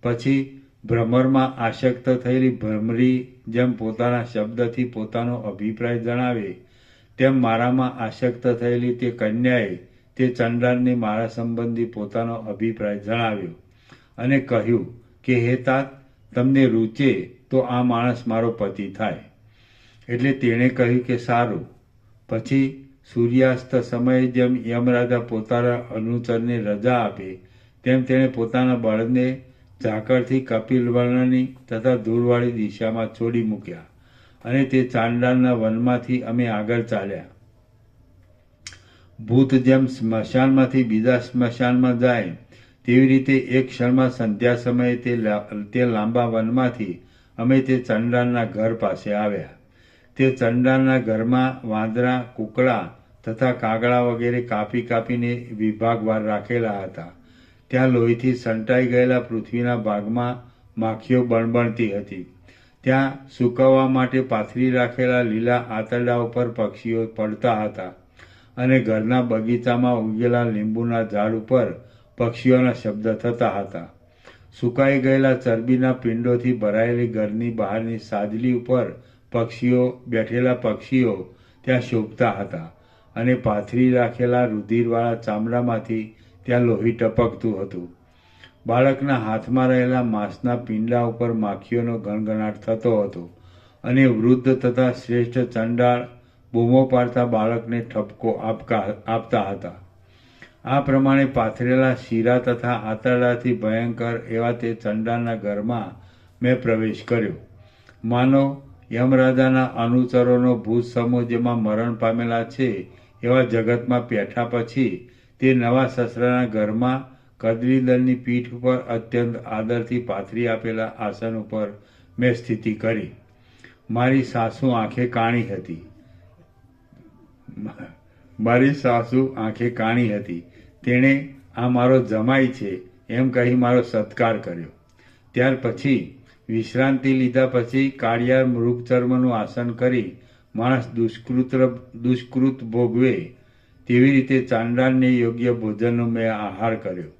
પછી ભ્રમરમાં આસક્ત થયેલી ભ્રમરી જેમ પોતાના શબ્દથી પોતાનો અભિપ્રાય જણાવે તેમ મારામાં આસક્ત થયેલી તે કન્યાએ તે ચંડાળને મારા સંબંધી પોતાનો અભિપ્રાય જણાવ્યો અને કહ્યું કે હે તાત, તમને રૂચે તો આ માણસ મારો પતિ થાય. એટલે તેણે કહ્યું કે સારું. પછી સૂર્યાસ્ત સમયે જેમ યમરાજા પોતાના અનુચરને રજા આપે તેમ તેણે પોતાના બળદને ઝાકળથી કપિલ વર્ણની તથા ધૂળવાળી દિશામાં છોડી મૂક્યા અને તે ચાંડાળના વનમાંથી અમે આગળ ચાલ્યા. ભૂત જેમ સ્મશાનમાંથી બીજા સ્મશાનમાં જાય તેવી રીતે એક ક્ષણમાં સંધ્યા સમયે તે લાંબા વનમાંથી અમે તે ચંડાળના ઘર પાસે આવ્યા. તે ચંડાળના ઘરમાં વાંદરા, કૂકડા તથા કાગડા વગેરે કાપી કાપીને વિભાગવાર રાખેલા હતા. ત્યાં લોહીથી સંટાઈ ગયેલા પૃથ્વીના ભાગમાં માખીઓ બણબણતી હતી. ત્યાં સૂકવવા માટે પાથરી રાખેલા લીલા આતરડા ઉપર પક્ષીઓ પડતા હતા અને ઘરના બગીચામાં ઉગેલા લીંબુના ઝાડ ઉપર પક્ષીઓના શબ્દ થતા હતા. સુકાઈ ગયેલા ચરબીના પિંડોથી ભરાયેલી ઘરની બહારની સાજલી ઉપર બેઠેલા પક્ષીઓ ત્યાં શોભતા હતા અને પાથરી રાખેલા રુધિરવાળા ચામડામાંથી ત્યાં લોહી ટપકતું હતું. બાળકના હાથમાં રહેલા માંસના પિંડા ઉપર માખીઓનો ગણગણાટ થતો હતો અને વૃદ્ધ તથા શ્રેષ્ઠ ચંડાળ બૂમો પાડતા બાળકને ઠપકો આપતા હતા. આ પ્રમાણે પાથરેલા શીરા તથા આતરડાથી ભયંકર એવા તે ચંડાળના ઘરમાં મેં પ્રવેશ કર્યો. માનો યમરાજાના અનુચરોનો ભૂત સમૂહ જેમાં મરણ પામેલા છે એવા જગતમાં પેઠા પછી તે નવા સસરાના ઘરમાં કદરીદલની પીઠ ઉપર અત્યંત આદરથી પાથરી આપેલા આસન ઉપર મેં સ્થિતિ કરી. મારી સાસુ આંખે કાણી હતી. તેણે આ મારો જમાઈ છે એમ કહી મારો સત્કાર કર્યો. ત્યાર પછી વિશ્રાંતિ લીધા પછી કાળિયાર મૃગચર્મનું આસન કરી માણસ દુષ્કૃત ભોગવે તેવી રીતે ચાંડાળને યોગ્ય ભોજનનો મેં આહાર કર્યો.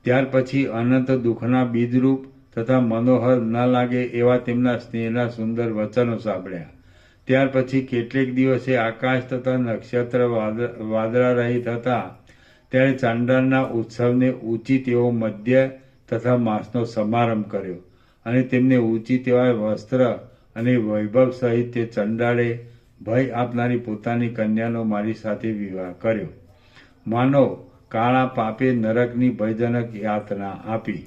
ત્યાર પછી અનંત દુઃખના બીજરૂપ તથા મનોહર ન લાગે એવા તેમના સ્નેહના સુંદર વચનો સાંભળ્યા. ત્યાર પછી કેટલેક દિવસે આકાશ તથા નક્ષત્ર વાદળા રહિત હતા ત્યારે ચાંડાળના ઉત્સવને ઉચિત એવો મધ્ય તથા માસનો સમારંભ કર્યો અને તેમને ઉચિત એવા વસ્ત્ર અને વૈભવ સહિત તે ચંડાળે ભય આપનારી પોતાની કન્યાનો મારી સાથે વિવાહ કર્યો. માનવ કાળા પાપે નરકની ભયજનક યાતના આપી.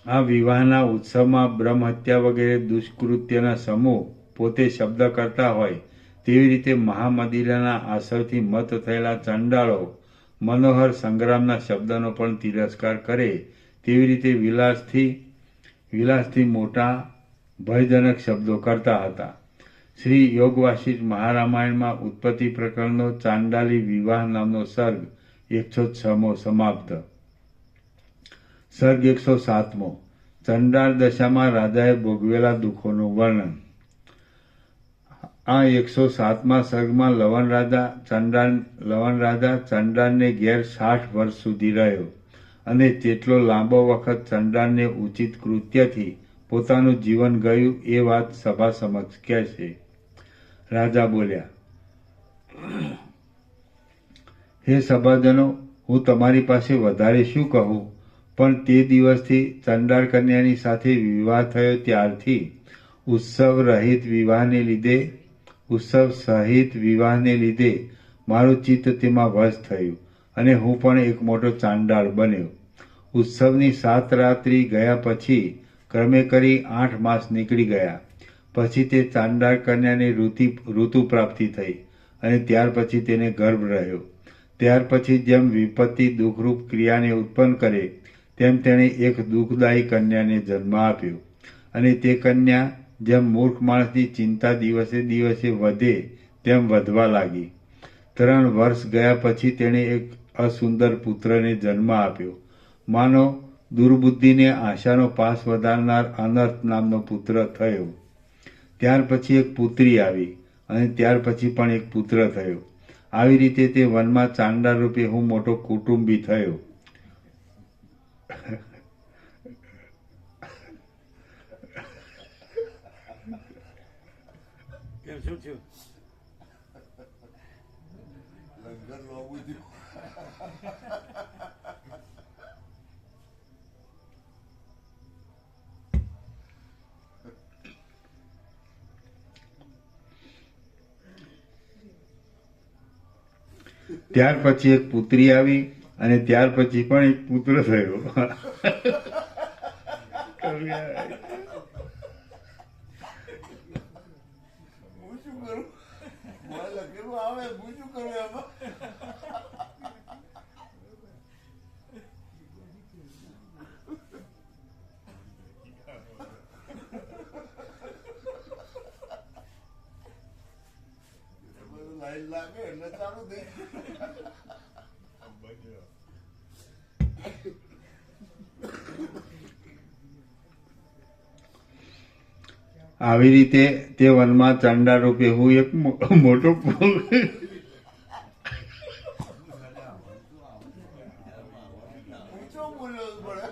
આ વિવાહના ઉત્સવમાં બ્રહ્મહત્યા વગેરે દુષ્કૃત્યના સમૂહ પોતે શબ્દ કરતા હોય તેવી રીતે મહામદિરાના આસરથી મત થયેલા ચંડાળો મનોહર સંગ્રામના શબ્દનો પણ તિરસ્કાર કરે તેવી રીતે વિલાસથી મોટા ભયજનક શબ્દો કરતા હતા. શ્રી યોગ વાસિષ્ઠ મહારામાયણમાં ઉત્પત્તિ પ્રકરણનો ચાંડાલી વિવાહ નામનો સર્ગ 106મો સમાપ્ત. સર્ગ 107મો ચંડાળ દશામાં રાજાએ ભોગવેલા દુઃખોનું વર્ણન. આ 107મા સર્ગમાં લવણ રાજા ચંડાળને ઘેર 60 વર્ષ સુધી રહ્યો અને તેટલો લાંબો વખત ચંડાળને ઉચિત કૃત્યથી પોતાનું જીવન ગયું એ વાત સભા સમક્ષ કહે છે. રાજા બોલ્યા, હે સભાજનો, હું તમારી પાસે વધારે શું કહું, પણ તે દિવસથી ચંડાળ કન્યાની સાથે વિવાહ થયો ત્યારથી ઉત્સવ સહિત વિવાહને લીધે મારું ચિત્ત તેમાં વશ થયું અને હું પણ એક મોટો ચાંડાળ બન્યો. ઉત્સવની 7 રાત્રિ ગયા પછી ક્રમે કરી 8 માસ નીકળી ગયા. પછી તે ચાંડાળ કન્યાને ઋતુ પ્રાપ્તિ થઈ અને ત્યાર પછી તેને ગર્ભ રહ્યો. ત્યાર પછી જેમ વિપત્તિ દુઃખરૂપ ક્રિયાને ઉત્પન્ન કરે તેમ તેણે એક દુઃખદાયી કન્યાને જન્મ આપ્યો અને તે કન્યા જેમ મૂર્ખ માણસની ચિંતા દિવસે દિવસે વધે તેમ વધવા લાગી. 3 વર્ષ ગયા પછી તેણે એક અસુંદર પુત્રને જન્મ આપ્યો. માનો દુર્બુદ્ધિને આશાનો પાસ વધારનાર અનર્થ નામનો પુત્ર થયો. ત્યાર પછી એક પુત્રી આવી અને ત્યાર પછી પણ એક પુત્ર થયો. આવી રીતે તે વનમાં ચાંડાળ રૂપે હું મોટો કુટુંબી થયો. કેમ શું થયું? લંગર લોબું થયું. ત્યાર પછી એક પુત્રી આવી અને ત્યાર પછી પણ એક પુત્ર થયો. હું શું કરું? મારે લખેલું આવે, હું શું કરું એમાં? લાઈન લાગે એટલે ચાલુ થઈ આવી રીતે તે વનમાં ચાંડાળ રૂપે હું એક મોટો ઊંચો બોલ્યો પડે.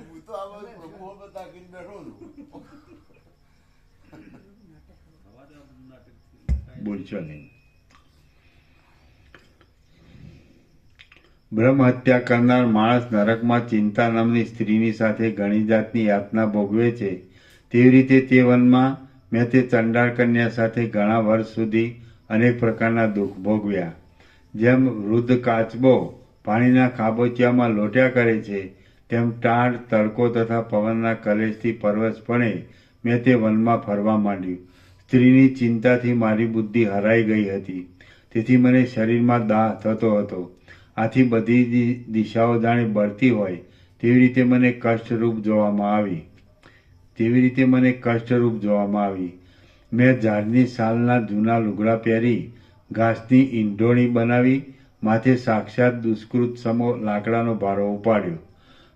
હું તો આ બધું પ્રભુ તાકીને બેઠો છું. બોલશો નહીં. બ્રહ્મ હત્યા કરનાર માણસ નરકમાં ચિંતા નામની સ્ત્રીની સાથે ઘણી જાતની યાતના ભોગવે છે. તેવી રીતે તે વનમાં મેં તે ચંડાળ કન્યા સાથે ઘણા વર્ષ સુધી અનેક પ્રકારના દુઃખ ભોગવ્યા. જેમ વૃદ્ધ કાચબો પાણીના ખાબોચિયામાં લોટ્યા કરે છે તેમ ટાઢ, તડકો તથા પવનના કલેશથી પરવશપણે મેં તે વનમાં ફરવા માંડ્યું. સ્ત્રીની ચિંતાથી મારી બુદ્ધિ હરાઈ ગઈ હતી. તેથી મને શરીરમાં દાહ થતો હતો. આથી બધી દિશાઓ જાણે બળતી હોય તેવી રીતે મને કષ્ટરૂપ જોવામાં આવી. મેં ઝાડની સાલના જૂના લુગડા પહેરી ઘાસની ઈંઢોણી બનાવી માથે સાક્ષાત દુષ્કૃત સમો લાકડાનો ભારો ઉપાડ્યો.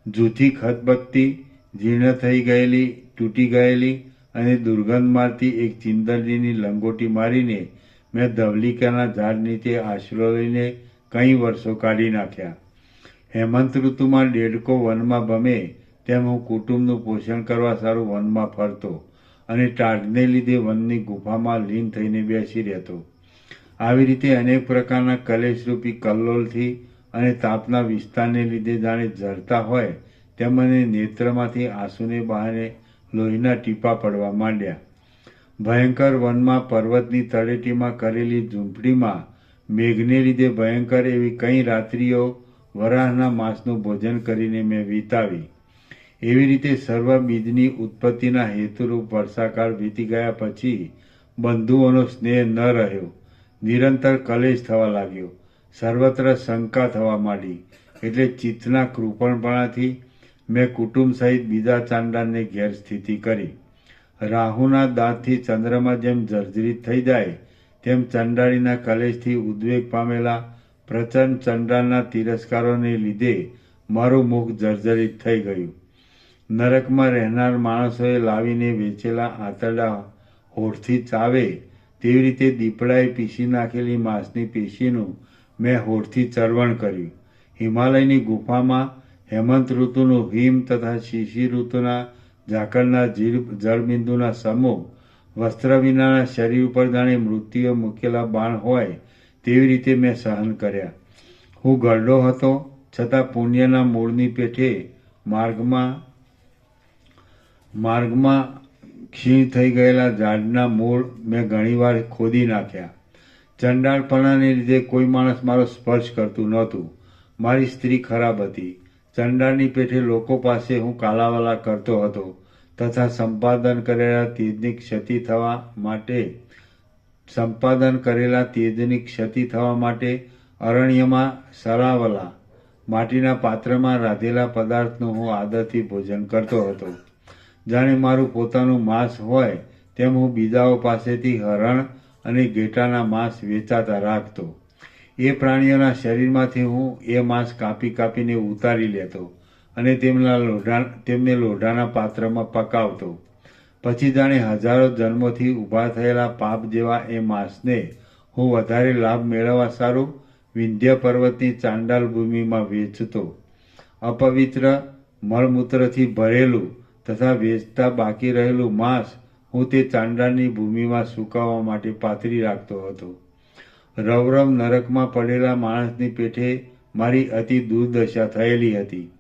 જૂથી ખતબત્તી જીર્ણ થઈ ગયેલી, તૂટી ગયેલી અને દુર્ગંધ મારતી એક ચિંદરજીની લંગોટી મારીને મેં ધવલિકાના ઝાડ નીચે આશરો લઈને કંઈ વર્ષો કાઢી નાખ્યા. હેમંત ઋતુમાં દેડકો વનમાં ભમે તેમ હું કુટુંબનું પોષણ કરવા સારું વનમાં ફરતો અને ટાઢને લીધે વનની ગુફામાં લીન થઈને બેસી રહેતો. આવી રીતે અનેક પ્રકારના કલેશરૂપી કલ્લોલથી અને તાપના વિસ્તારને લીધે જાણે ઝરતા હોય તેમ મને નેત્રમાંથી આંસુને બહાને લોહીના ટીપા પડવા માંડ્યા. ભયંકર વનમાં પર્વતની તળેટીમાં કરેલી ઝૂંપડીમાં મેઘને લીધે ભયંકર એવી કઈ રાત્રિઓ વરાહના માંસનું ભોજન કરીને મેં વિતાવી. એવી રીતે સર્વ બીજની ઉત્પત્તિના હેતુરૂપ વર્ષાકાળ વીતી ગયા પછી બંધુઓનો સ્નેહ ન રહ્યો. નિરંતર કલેશ થવા લાગ્યો. સર્વત્ર શંકા થવા માંડી. એટલે ચિત્તના કૃપણપણાથી મેં કુટુંબ સહિત બીજા ચાંડાળને ઘેર સ્થિતિ કરી. રાહુના દાંતથી ચંદ્રમાં જેમ જર્જરિત થઈ જાય તેમ ચંડાળીના કલેશથી ઉદ્વેગ પામેલા પ્રચંડ ચંડાળના તિરસ્કારોને લીધે મારું મુખ જર્જરિત થઈ ગયું. નરકમાં રહેનાર માણસોએ લાવીને વેચેલા આંતરડા હોઠથી ચાવે તેવી રીતે દીપડાએ પીસી નાખેલી માંસની પેશીનું મેં હોઠથી ચરવણ કર્યું. હિમાલયની ગુફામાં હેમંત ઋતુનું હિમ તથા શિશિર ઋતુના ઝાકળના જળબિંદુના સમૂહ વસ્ત્ર વિનાના શરીર ઉપર જાણે મૃત્યુએ મૂકેલા બાણ હોય તેવી રીતે મેં સહન કર્યા. હું ગરડો હતો છતાં પુણ્યના મૂળની પેઠે માર્ગમાં ક્ષીણ થઈ ગયેલા ઝાડના મૂળ મેં ઘણીવાર ખોદી નાખ્યા. ચંડાળપણાને લીધે કોઈ માણસ મારો સ્પર્શ કરતું નહોતું. મારી સ્ત્રી ખરાબ હતી. ચંડાળની પેઠે લોકો પાસે હું કાલાવાલા કરતો હતો તથા સંપાદન કરેલા તેજની ક્ષતિ થવા માટે અરણ્યમાં સરાવલા માટીના પાત્રમાં રાંધેલા પદાર્થનું હું આદરથી ભોજન કરતો હતો. જાણે મારું પોતાનું માંસ હોય તેમ હું બીજાઓ પાસેથી હરણ અને ઘેટાના માંસ વેચાતા રાખતો. એ પ્રાણીઓના શરીરમાંથી હું એ માંસ કાપીને ઉતારી લેતો અને તેમને લોઢાના પાત્રમાં પકાવતો. પછી જાણે હજારો જન્મોથી ઊભા થયેલા પાપ જેવા એ માંસને હું વધારે લાભ મેળવવા સારું વિંધ્ય પર્વતની ચાંડાલ ભૂમિમાં વેચતો. અપવિત્ર મળમૂત્રથી ભરેલું તથા વેચતા બાકી રહેલું માંસ હું તે ચાંડાળની ભૂમિમાં સુકાવવા માટે પાથરી રાખતો હતો. રવરવ નરકમાં પડેલા માણસની પેઠે મારી અતિ દુર્દશા થયેલી હતી.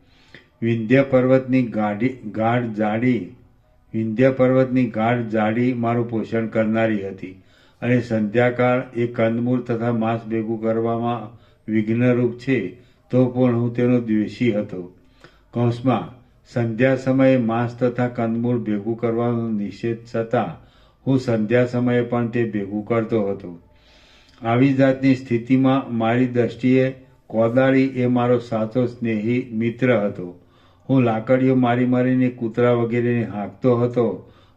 વિંધ્ય પર્વતની ગાઢ જાડી મારું પોષણ કરનારી હતી અને સંધ્યાકાળ એ કંદમૂળ તથા માંસ ભેગું કરવામાં વિઘ્નરૂપ છે તો પણ હું તેનો દ્વેષી હતો. કૌંસમાં સંધ્યા સમયે માંસ તથા કંદમૂળ ભેગું કરવાનો નિષેધ છતાં હું સંધ્યા સમયે પણ તે ભેગું કરતો હતો. આવી જાતની સ્થિતિમાં મારી દ્રષ્ટિએ કોદાળી એ મારો સાચો સ્નેહી મિત્ર હતો. હું લાકડીઓ મારીને કૂતરા વગેરેને હાંકતો હતો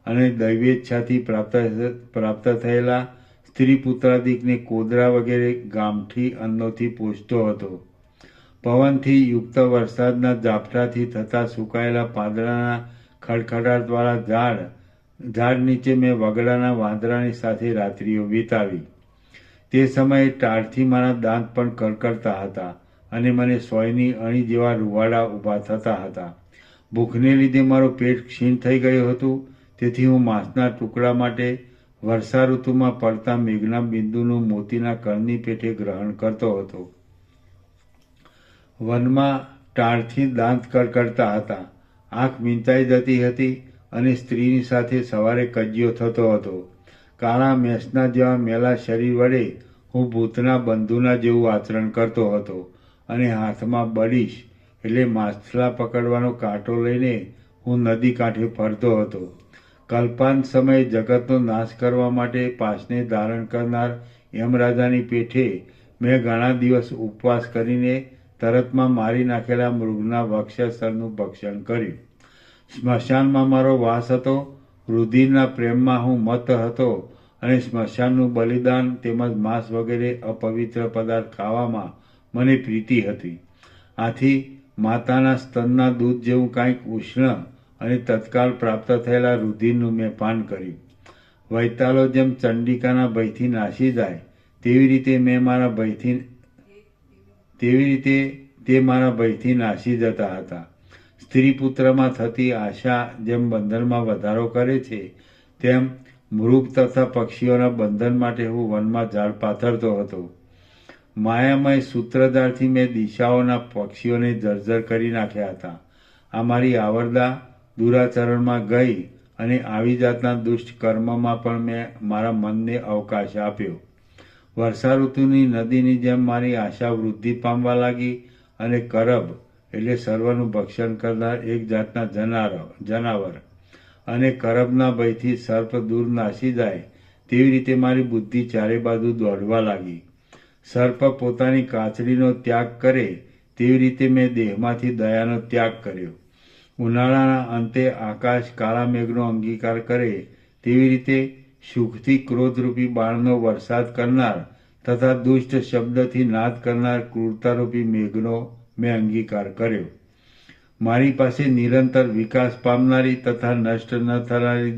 અને દૈવેચ્છાથી પ્રાપ્ત થયેલા સ્ત્રી પુત્રાદિકને કોદરા વગેરે ગામઠી અન્નોથી પોષતો હતો. પવનથી યુક્ત વરસાદના ઝાપટાથી થતા સુકાયેલા પાંદડાના ખડખડાટવાળા ઝાડ નીચે મેં વગડાના વાંદરાની સાથે રાત્રિઓ વિતાવી. તે સમયે ટાળથી મારા દાંત પણ કડકડતા હતા અને મને સોયની અણી જેવા રૂવાડા ઊભા થતા હતા. ભૂખને લીધે મારું પેટ ક્ષીણ થઈ ગયું હતું. તેથી હું માંસના ટુકડા માટે વર્ષા ઋતુમાં પડતા મેઘના બિંદુનું મોતીના કણની પેઠે ગ્રહણ કરતો હતો. વનમાં ટાળથી દાંત કડકડતા હતા. આંખ મીંચાઈ જતી હતી અને સ્ત્રીની સાથે સવારે કજિયો થતો હતો. કાળા મેષના જેવા મેલા શરીર વડે હું ભૂતના બંધુના જેવું આચરણ કરતો હતો અને હાથમાં બડીશ એટલે માછલા પકડવાનો કાંટો લઈને હું નદી કાંઠે ફરતો હતો. કલ્પાંત સમયે જગતનો નાશ કરવા માટે પાશને ધારણ કરનાર યમરાજાની પેઠે મેં ઘણા દિવસ ઉપવાસ કરીને તરતમાં મારી નાખેલા મૃગના વક્ષસ્થળનું ભક્ષણ કર્યું. સ્મશાનમાં મારો વાસ હતો. રુધિરના પ્રેમમાં હું મત હતો અને સ્મશાનનું બલિદાન તેમજ માંસ વગેરે અપવિત્ર પદાર્થ ખાવામાં મને પ્રીતિ હતી. આથી માતાના સ્તનના દૂધ જેવું કાંઈક ઉષ્ણ અને તત્કાળ પ્રાપ્ત થયેલા રુધિરનું મેં પાન કર્યું. વૈતાલો જેમ ચંડિકાના ભયથી નાસી જાય તેવી રીતે તે મારા ભયથી નાસી જતા હતા. સ્ત્રી પુત્રમાં થતી આશા જેમ બંધનમાં વધારો કરે છે તેમ મૃગ તથા પક્ષીઓના બંધન માટે હું વનમાં ઝાડ પાથરતો હતો. માયામય સૂત્રધારથી મેં દિશાઓના પક્ષીઓને જર્જર કરી નાખ્યા હતા. આ મારી આવરદા દુરાચરણમાં ગઈ અને આવી જાતના દુષ્ટ કર્મમાં પણ મેં મારા મનને અવકાશ આપ્યો. વર્ષા ઋતુની નદીની જેમ મારી આશા વૃદ્ધિ પામવા લાગી અને કરબ એટલે સર્વનું ભક્ષણ કરનાર એક જાતના જનાવર અને કરબના ભયથી સર્પ દૂર નાસી જાય તેવી રીતે મારી બુદ્ધિ ચારે બાજુ દોડવા લાગી. સર્પ પોતાની કાચડીનો ત્યાગ કરે તેવી રીતે મેં દેહમાંથી દયાનો ત્યાગ કર્યો. ઉનાળાના અંતે આકાશ કાળા મેઘનો અંગીકાર કરે તેવી રીતે સુખથી ક્રોધરૂપી બાણનો વરસાદ કરનાર તથા દુષ્ટ શબ્દથી નાદ કરનાર ક્રૂરતારૂપી મેઘનો મેં અંગીકાર કર્યો. મારી પાસે નિરંતર વિકાસ પામનારી તથા નષ્ટ ન થનારી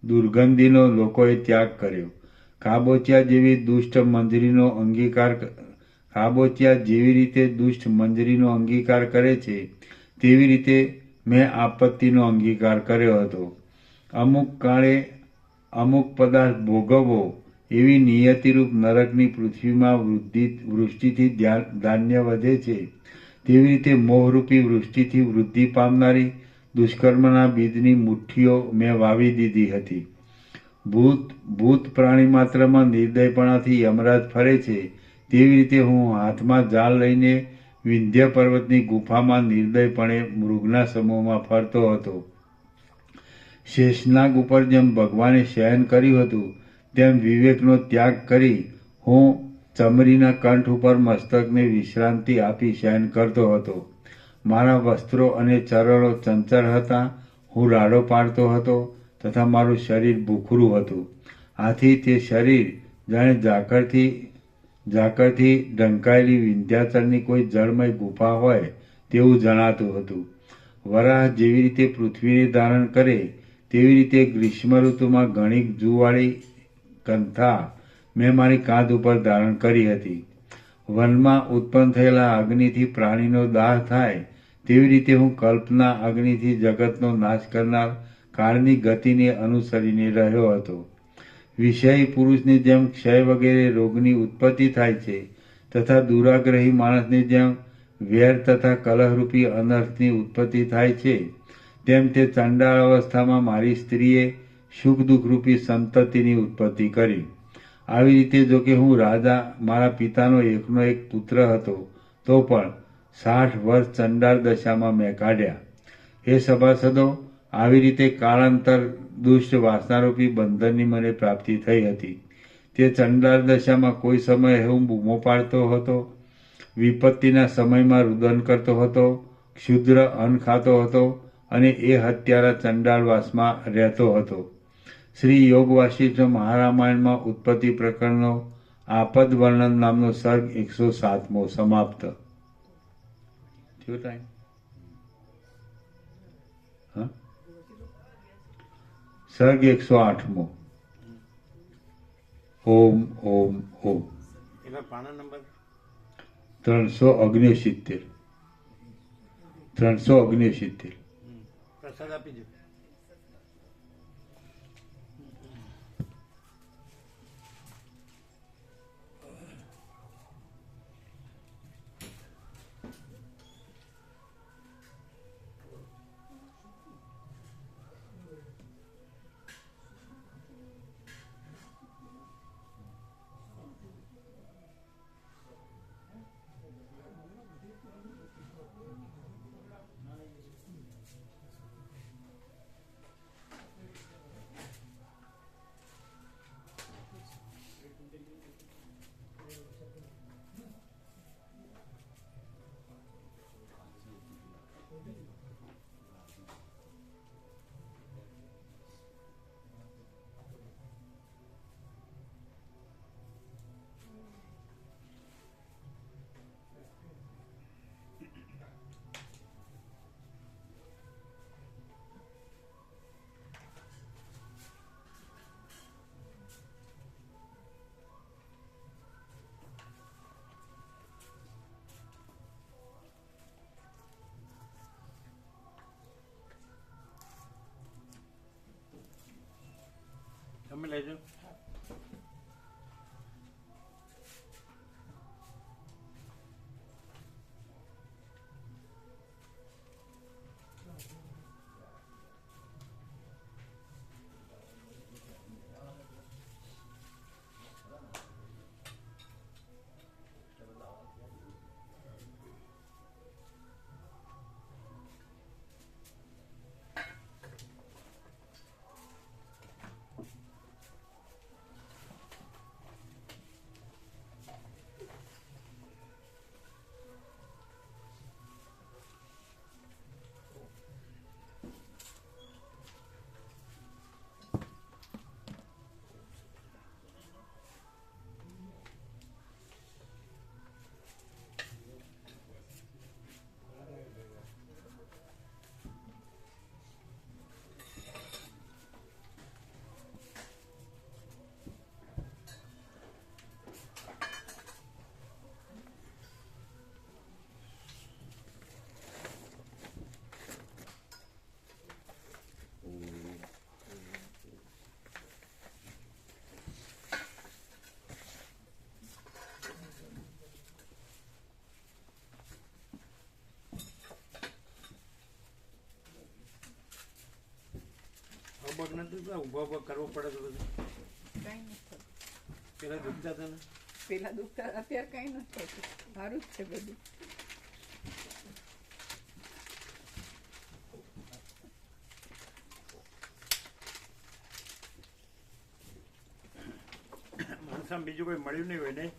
દુર્ગંધીનો લોકોએ ત્યાગ કર્યો. ખાબોચિયા જેવી દુષ્ટ મંજરીનો અંગીકાર ખાબોચિયા જેવી રીતે દુષ્ટ મંજરીનો અંગીકાર કરે છે તેવી રીતે મેં આપત્તિનો અંગીકાર કર્યો હતો. અમુક કાળે અમુક પદાર્થ ભોગવવો એવી નિયતિરૂપ નરકની પૃથ્વીમાં વૃષ્ટિથી ધાન્ય વધે છે તેવી રીતે મોહરૂપી વૃષ્ટિથી વૃદ્ધિ પામનારી દુષ્કર્મના બીજની મુઠ્ઠીઓ મેં વાવી દીધી હતી. ભૂત પ્રાણી માત્રમાં નિર્દયપણાથી યમરાજ ફરે છે તેવી રીતે હું હાથમાં જાળ લઈને વિંધ્ય પર્વતની ગુફામાં નિર્દયપણે મૃગના સમૂહમાં ફરતો હતો. શેષનાગ ઉપર જેમ ભગવાને શયન કર્યું હતું તેમ વિવેકનો ત્યાગ કરી હું ચમરીના કંઠ ઉપર મસ્તકને વિશ્રાંતિ આપી શયન કરતો હતો. મારા વસ્ત્રો અને ચરણો ચંચળ હતા. હું રાડો પાડતો હતો તથા મારું શરીર ભૂખરું હતું. આથી તે શરીર જાણે ઝાકળથી ઢંકાયેલી વિંધ્યાચલની કોઈ જળમય ગુફા હોય તેવું જણાતું હતું. વરાહ જેવી રીતે પૃથ્વીને ધારણ કરે તેવી રીતે ગ્રીષ્મ ઋતુમાં ઘણી જુવાળી કંથા મેં મારી કાંધ ઉપર ધારણ કરી હતી. વનમાં ઉત્પન્ન થયેલા અગ્નિથી પ્રાણીનો દાહ થાય તેવી રીતે હું કલ્પના અગ્નિથી જગતનો નાશ કરનાર કાળની ગતિને અનુસરીને રહ્યો હતો. વિષયી પુરુષની જેમ ક્ષય વગેરે રોગની ઉત્પત્તિ થાય છે તથા દુરાગ્રહી માણસની જેમ વેર તથા કલહરૂપી અનર્થની ઉત્પત્તિ થાય છે તેમ તે ચંડાળ અવસ્થામાં મારી સ્ત્રીએ સુખ દુઃખરૂપી સંતતિની ઉત્પત્તિ કરી. આવી રીતે જો કે હું રાજા મારા પિતાનો એકનો એક પુત્ર હતો તો પણ 60 વર્ષ ચંડાળ દશામાં મેં કાઢ્યા. હે સભાસદો, આવી રીતે કાળાંતર દુષ્ટ વાસનારૂપી બંધનની મને પ્રાપ્તિ થઈ હતી. તે ચંડાળ દશામાં કોઈ સમયે હું બૂમો પાડતો હતો, વિપત્તિના સમયમાં રુદન કરતો હતો, ક્ષુદ્ર અન્ન ખાતો હતો અને એ હત્યારા ચંડાળવાસમાં રહેતો હતો. શ્રી યોગ વાસિષ્ઠ મહારામાયણમાં ઉત્પત્તિ પ્રકરણનો આપદ વર્ણન નામનો સર્ગ 107મો સમાપ્ત. થયો ટાઈમ? સર્ગ 108મો. ઓમ ઓમ ઓમ. એમાં પાના નંબર 369. 369. પ્રસાદ આપી દો. પગ નથી થતા? ઊભા કરવો પડે તો બધું કાંઈ નથી થતું. પેલા દુખતા હતા ને? પેલા દુખતા અત્યારે કાંઈ નથી થતું. સારું જ છે બધું. માણસામાં બીજું કોઈ મળ્યું નહીં હોય ને?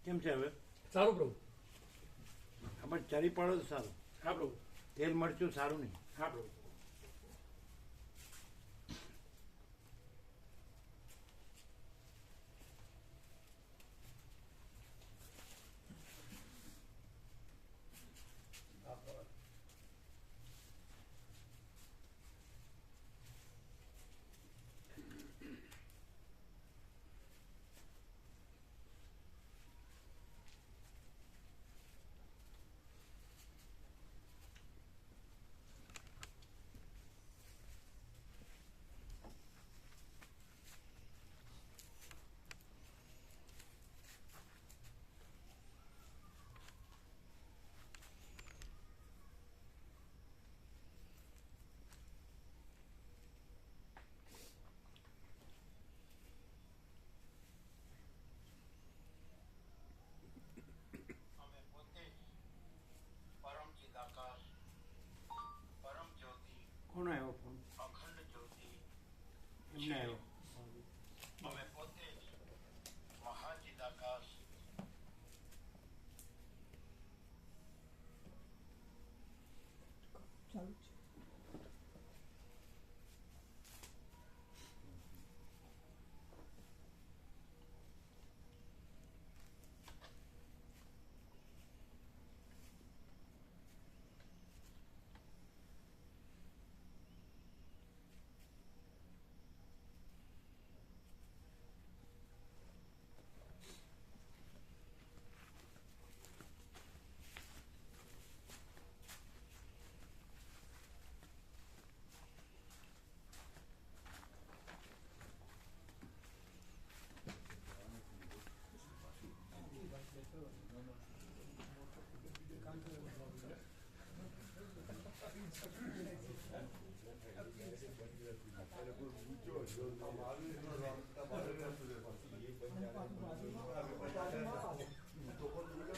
કેમ છે હવે? સારું પ્રભુ. આમાં ચરી પડો તો સારું. હા પ્રભુ. તેલ મરચું સારું નહીં. હા પ્રભુ.